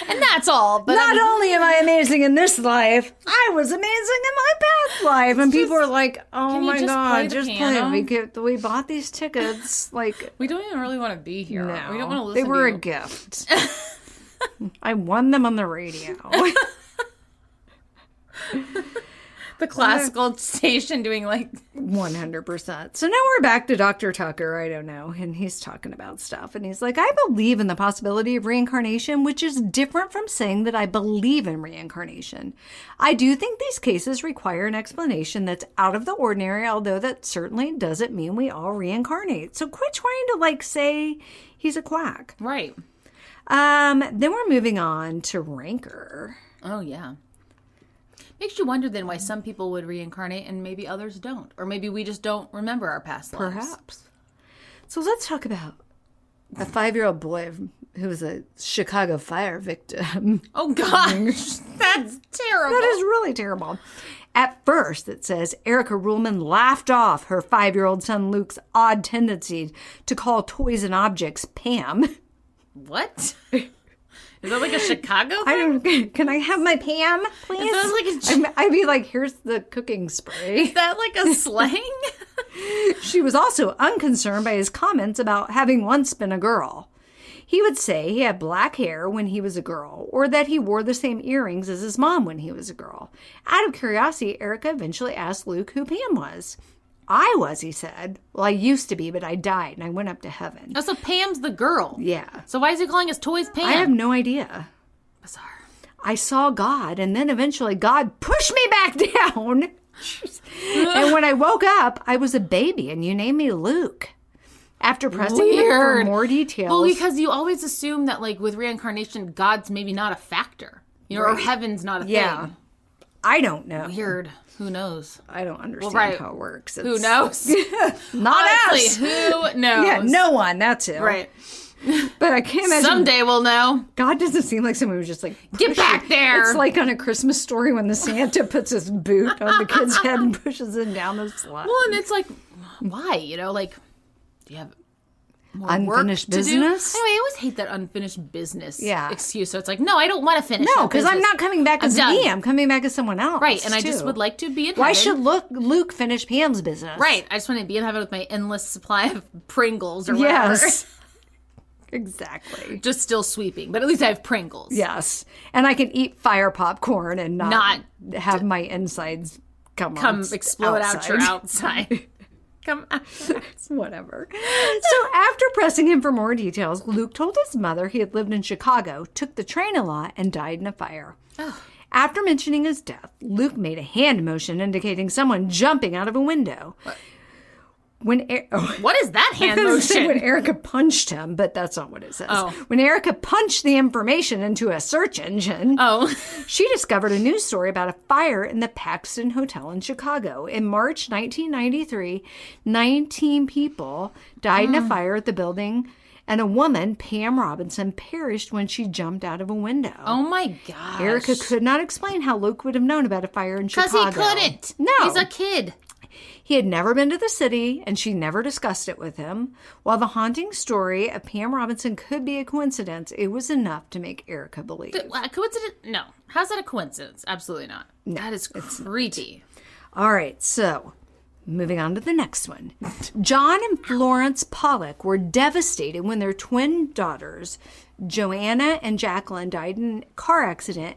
And that's all. But not only am I amazing in this life, I was amazing in my past life. And people are like, oh Can you my just God, play the just piano? play it. We bought these tickets. Like, we don't even really want to be here. no, We don't want to listen they were to a gift. I won them on the radio. the classical station doing like 100%. So now we're back to Dr. Tucker. I don't know. And he's talking about stuff. And he's like, I believe in the possibility of reincarnation, which is different from saying that I believe in reincarnation. I do think these cases require an explanation that's out of the ordinary, although that certainly doesn't mean we all reincarnate. So quit trying to like say he's a quack. right. Then we're moving on to rancor. Oh yeah. Makes you wonder then why some people would reincarnate and maybe others don't, or maybe we just don't remember our past lives. Perhaps. So let's talk about a 5-year-old boy who was a Chicago fire victim. Oh gosh, that's terrible. That is really terrible. At first, it says, Erica Ruhlman laughed off her 5-year-old son Luke's odd tendency to call toys and objects Pam. What? Is that like a Chicago thing? I don't. Can I have my Pam, please? It sounds like I'd be like, here's the cooking spray. Is that like a slang? She was also unconcerned by his comments about having once been a girl. He would say he had black hair when he was a girl, or that he wore the same earrings as his mom when he was a girl. Out of curiosity, Erica eventually asked Luke who Pam was. I was, he said. Well, I used to be, but I died and I went up to heaven. Oh, so Pam's the girl. Yeah. So why is he calling his toys Pam? I have no idea. Bizarre. I saw God, and then eventually God pushed me back down. And when I woke up, I was a baby, and you named me Luke. After pressing him for more details. Well, because you always assume that, like, with reincarnation, God's maybe not a factor. You know, or heaven's not a thing. I don't know. Weird. Who knows? I don't understand right. how it works. Who knows? Not Honestly, us. who knows? Yeah, no one. That's it. Right. But I can't imagine. Someday we'll know. God doesn't seem like someone who's just like, Get back there. It's like on A Christmas Story when the Santa puts his boot on the kid's head and pushes him down the slide. Well, and it's like, why? You know, like, do you have more unfinished work to business? do? I always hate that unfinished business Yeah. excuse. So it's like, no, I don't want to finish. No, because I'm not coming back as me. I'm coming back as someone else. Right, and I just would like to be in heaven. Why should Luke finish Pam's business? Right, I just want to be in heaven with my endless supply of Pringles or whatever. Yes. Exactly. Just still sweeping, but at least I have Pringles. Yes. And I can eat fire popcorn and not have my insides come explode out your outside. Whatever. So after pressing him for more details, Luke told his mother he had lived in Chicago, took the train a lot, and died in a fire. Oh. After mentioning his death, Luke made a hand motion indicating someone jumping out of a window. What is that hand motion? When Erica punched him, but that's not what it says. Oh. When Erica punched the information into a search engine, she discovered a news story about a fire in the Paxton Hotel in Chicago. In March 1993, 19 people died in a fire at the building, and a woman, Pam Robinson, perished when she jumped out of a window. Oh my gosh. Erica could not explain how Luke would have known about a fire in Chicago. Because he couldn't. No. He's a kid. He had never been to the city, and she never discussed it with him. While the haunting story of Pam Robinson could be a coincidence, it was enough to make Erica believe. A coincidence? No. How's that a coincidence? Absolutely not. No, that is creepy. All right, so moving on to the next one. John and Florence Pollock were devastated when their twin daughters, Joanna and Jacqueline, died in a car accident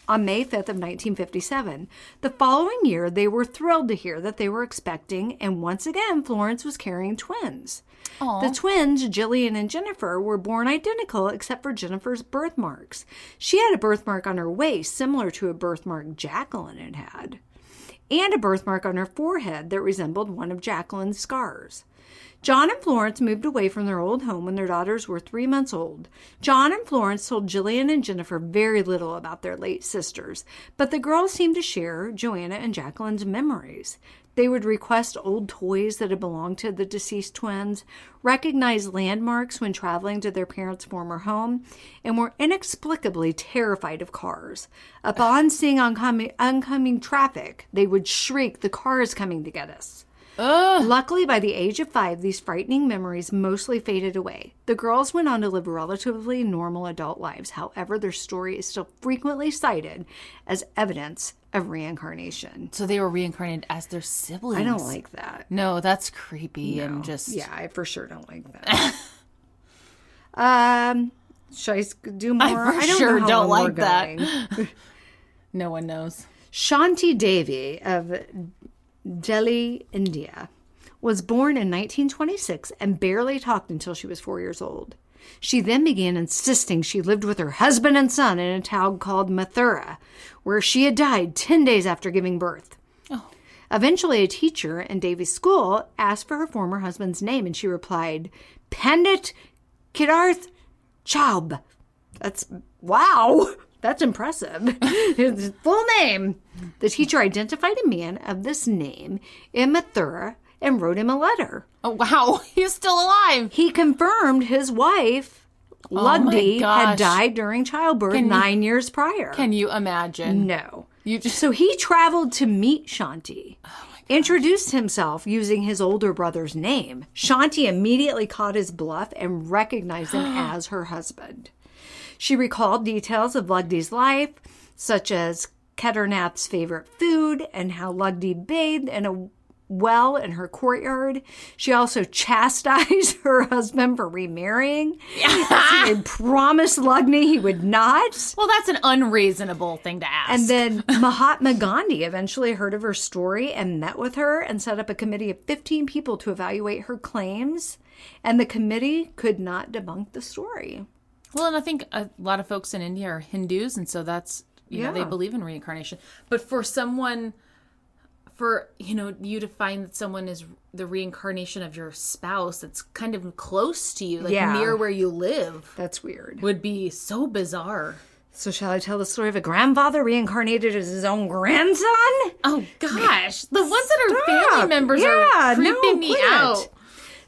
on May 5th of 1957. The following year, they were thrilled to hear that they were expecting, and once again, Florence was carrying twins. Aww. The twins, Jillian and Jennifer, were born identical except for Jennifer's birthmarks. She had a birthmark on her waist similar to a birthmark Jacqueline had had, and a birthmark on her forehead that resembled one of Jacqueline's scars. John and Florence moved away from their old home when their daughters were 3 months old. John and Florence told Jillian and Jennifer very little about their late sisters, but the girls seemed to share Joanna and Jacqueline's memories. They would request old toys that had belonged to the deceased twins, recognize landmarks when traveling to their parents' former home, and were inexplicably terrified of cars. Upon seeing oncoming traffic, they would shriek, "The car is coming to get us." Luckily, by the age of 5, these frightening memories mostly faded away. The girls went on to live relatively normal adult lives. However, their story is still frequently cited as evidence of reincarnation. So they were reincarnated as their siblings. I don't like that. No, that's creepy and just... Yeah, I for sure don't like that. Should I do more? I for don't like that. No one knows. Shanti Devi of Delhi, India, was born in 1926 and barely talked until she was 4 years old. She then began insisting she lived with her husband and son in a town called Mathura, where she had died 10 days after giving birth. Oh. Eventually, a teacher in Devi's school asked for her former husband's name, and she replied, Pandit Kidarth Chaub. Wow! That's impressive. His full name. The teacher identified a man of this name in Mathura and wrote him a letter. Oh, wow. He's still alive. He confirmed his wife, Lugdi, had died during childbirth 9 years prior. Can you imagine? No. So he traveled to meet Shanti. Introduced himself using his older brother's name. Shanti immediately caught his bluff and recognized him as her husband. She recalled details of Lugdi's life, such as Kedarnath's favorite food and how Lugdi bathed in a well in her courtyard. She also chastised her husband for remarrying. He promised Lugdi he would not. Well, that's an unreasonable thing to ask. And then Mahatma Gandhi eventually heard of her story and met with her and set up a committee of 15 people to evaluate her claims. And the committee could not debunk the story. Well, and I think a lot of folks in India are Hindus, and so that's, you know, they believe in reincarnation. But for someone, you to find that someone is the reincarnation of your spouse that's kind of close to you, like near where you live. That's weird. Would be so bizarre. So shall I tell the story of a grandfather reincarnated as his own grandson? Oh, gosh. The ones that are family members are creeping me out.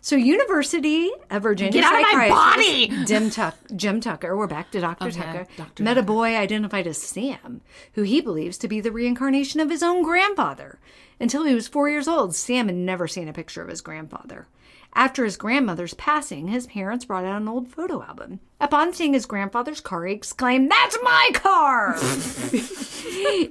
So, University of Virginia Get out of my body! Jim Tucker, we're back to Dr. Tucker, Dr. met a boy identified as Sam, who he believes to be the reincarnation of his own grandfather. Until he was 4 years old, Sam had never seen a picture of his grandfather. After his grandmother's passing, his parents brought out an old photo album. Upon seeing his grandfather's car, he exclaimed, "That's my car!"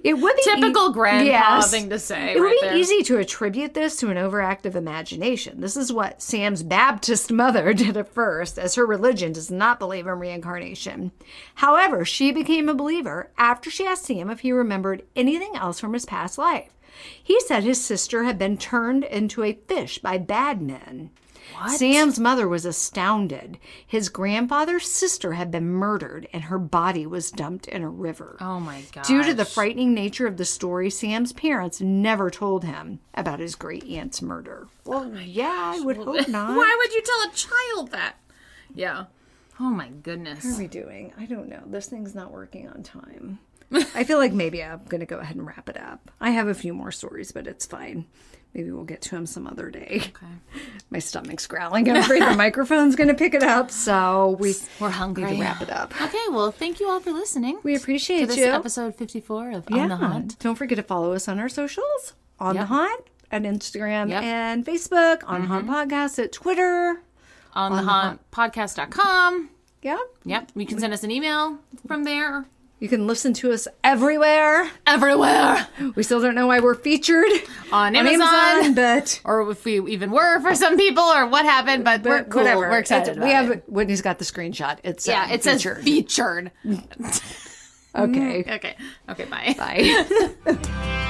It would be Typical grandpa thing to say. It would be easy to attribute this to an overactive imagination. This is what Sam's Baptist mother did at first, as her religion does not believe in reincarnation. However, she became a believer after she asked Sam if he remembered anything else from his past life. He said his sister had been turned into a fish by bad men. What? Sam's mother was astounded. His grandfather's sister had been murdered and her body was dumped in a river. Oh my god! Due to the frightening nature of the story, Sam's parents never told him about his great aunt's murder. Well, I would hope not. Why would you tell a child that? Yeah. Oh my goodness. What are we doing? I don't know. This thing's not working on time. I feel like maybe I'm going to go ahead and wrap it up. I have a few more stories, but it's fine. Maybe we'll get to them some other day. Okay. My stomach's growling. I'm afraid the microphone's going to pick it up, so we're hungry. Need to wrap it up. Okay, well, thank you all for listening. We appreciate to this episode 54 of On the Hunt. Don't forget to follow us on our socials. On the Hunt at Instagram and Facebook. On the Hunt Podcast at Twitter. On the Hunt Podcast.com. Yeah. Yep. You can send us an email from there. You can listen to us everywhere. Everywhere. We still don't know why we're featured on Amazon, but or if we even were for some people, or what happened. But we're cool. Whatever. We're excited. Whitney's got the screenshot. It featured. says featured. Okay. Okay. Bye. Bye.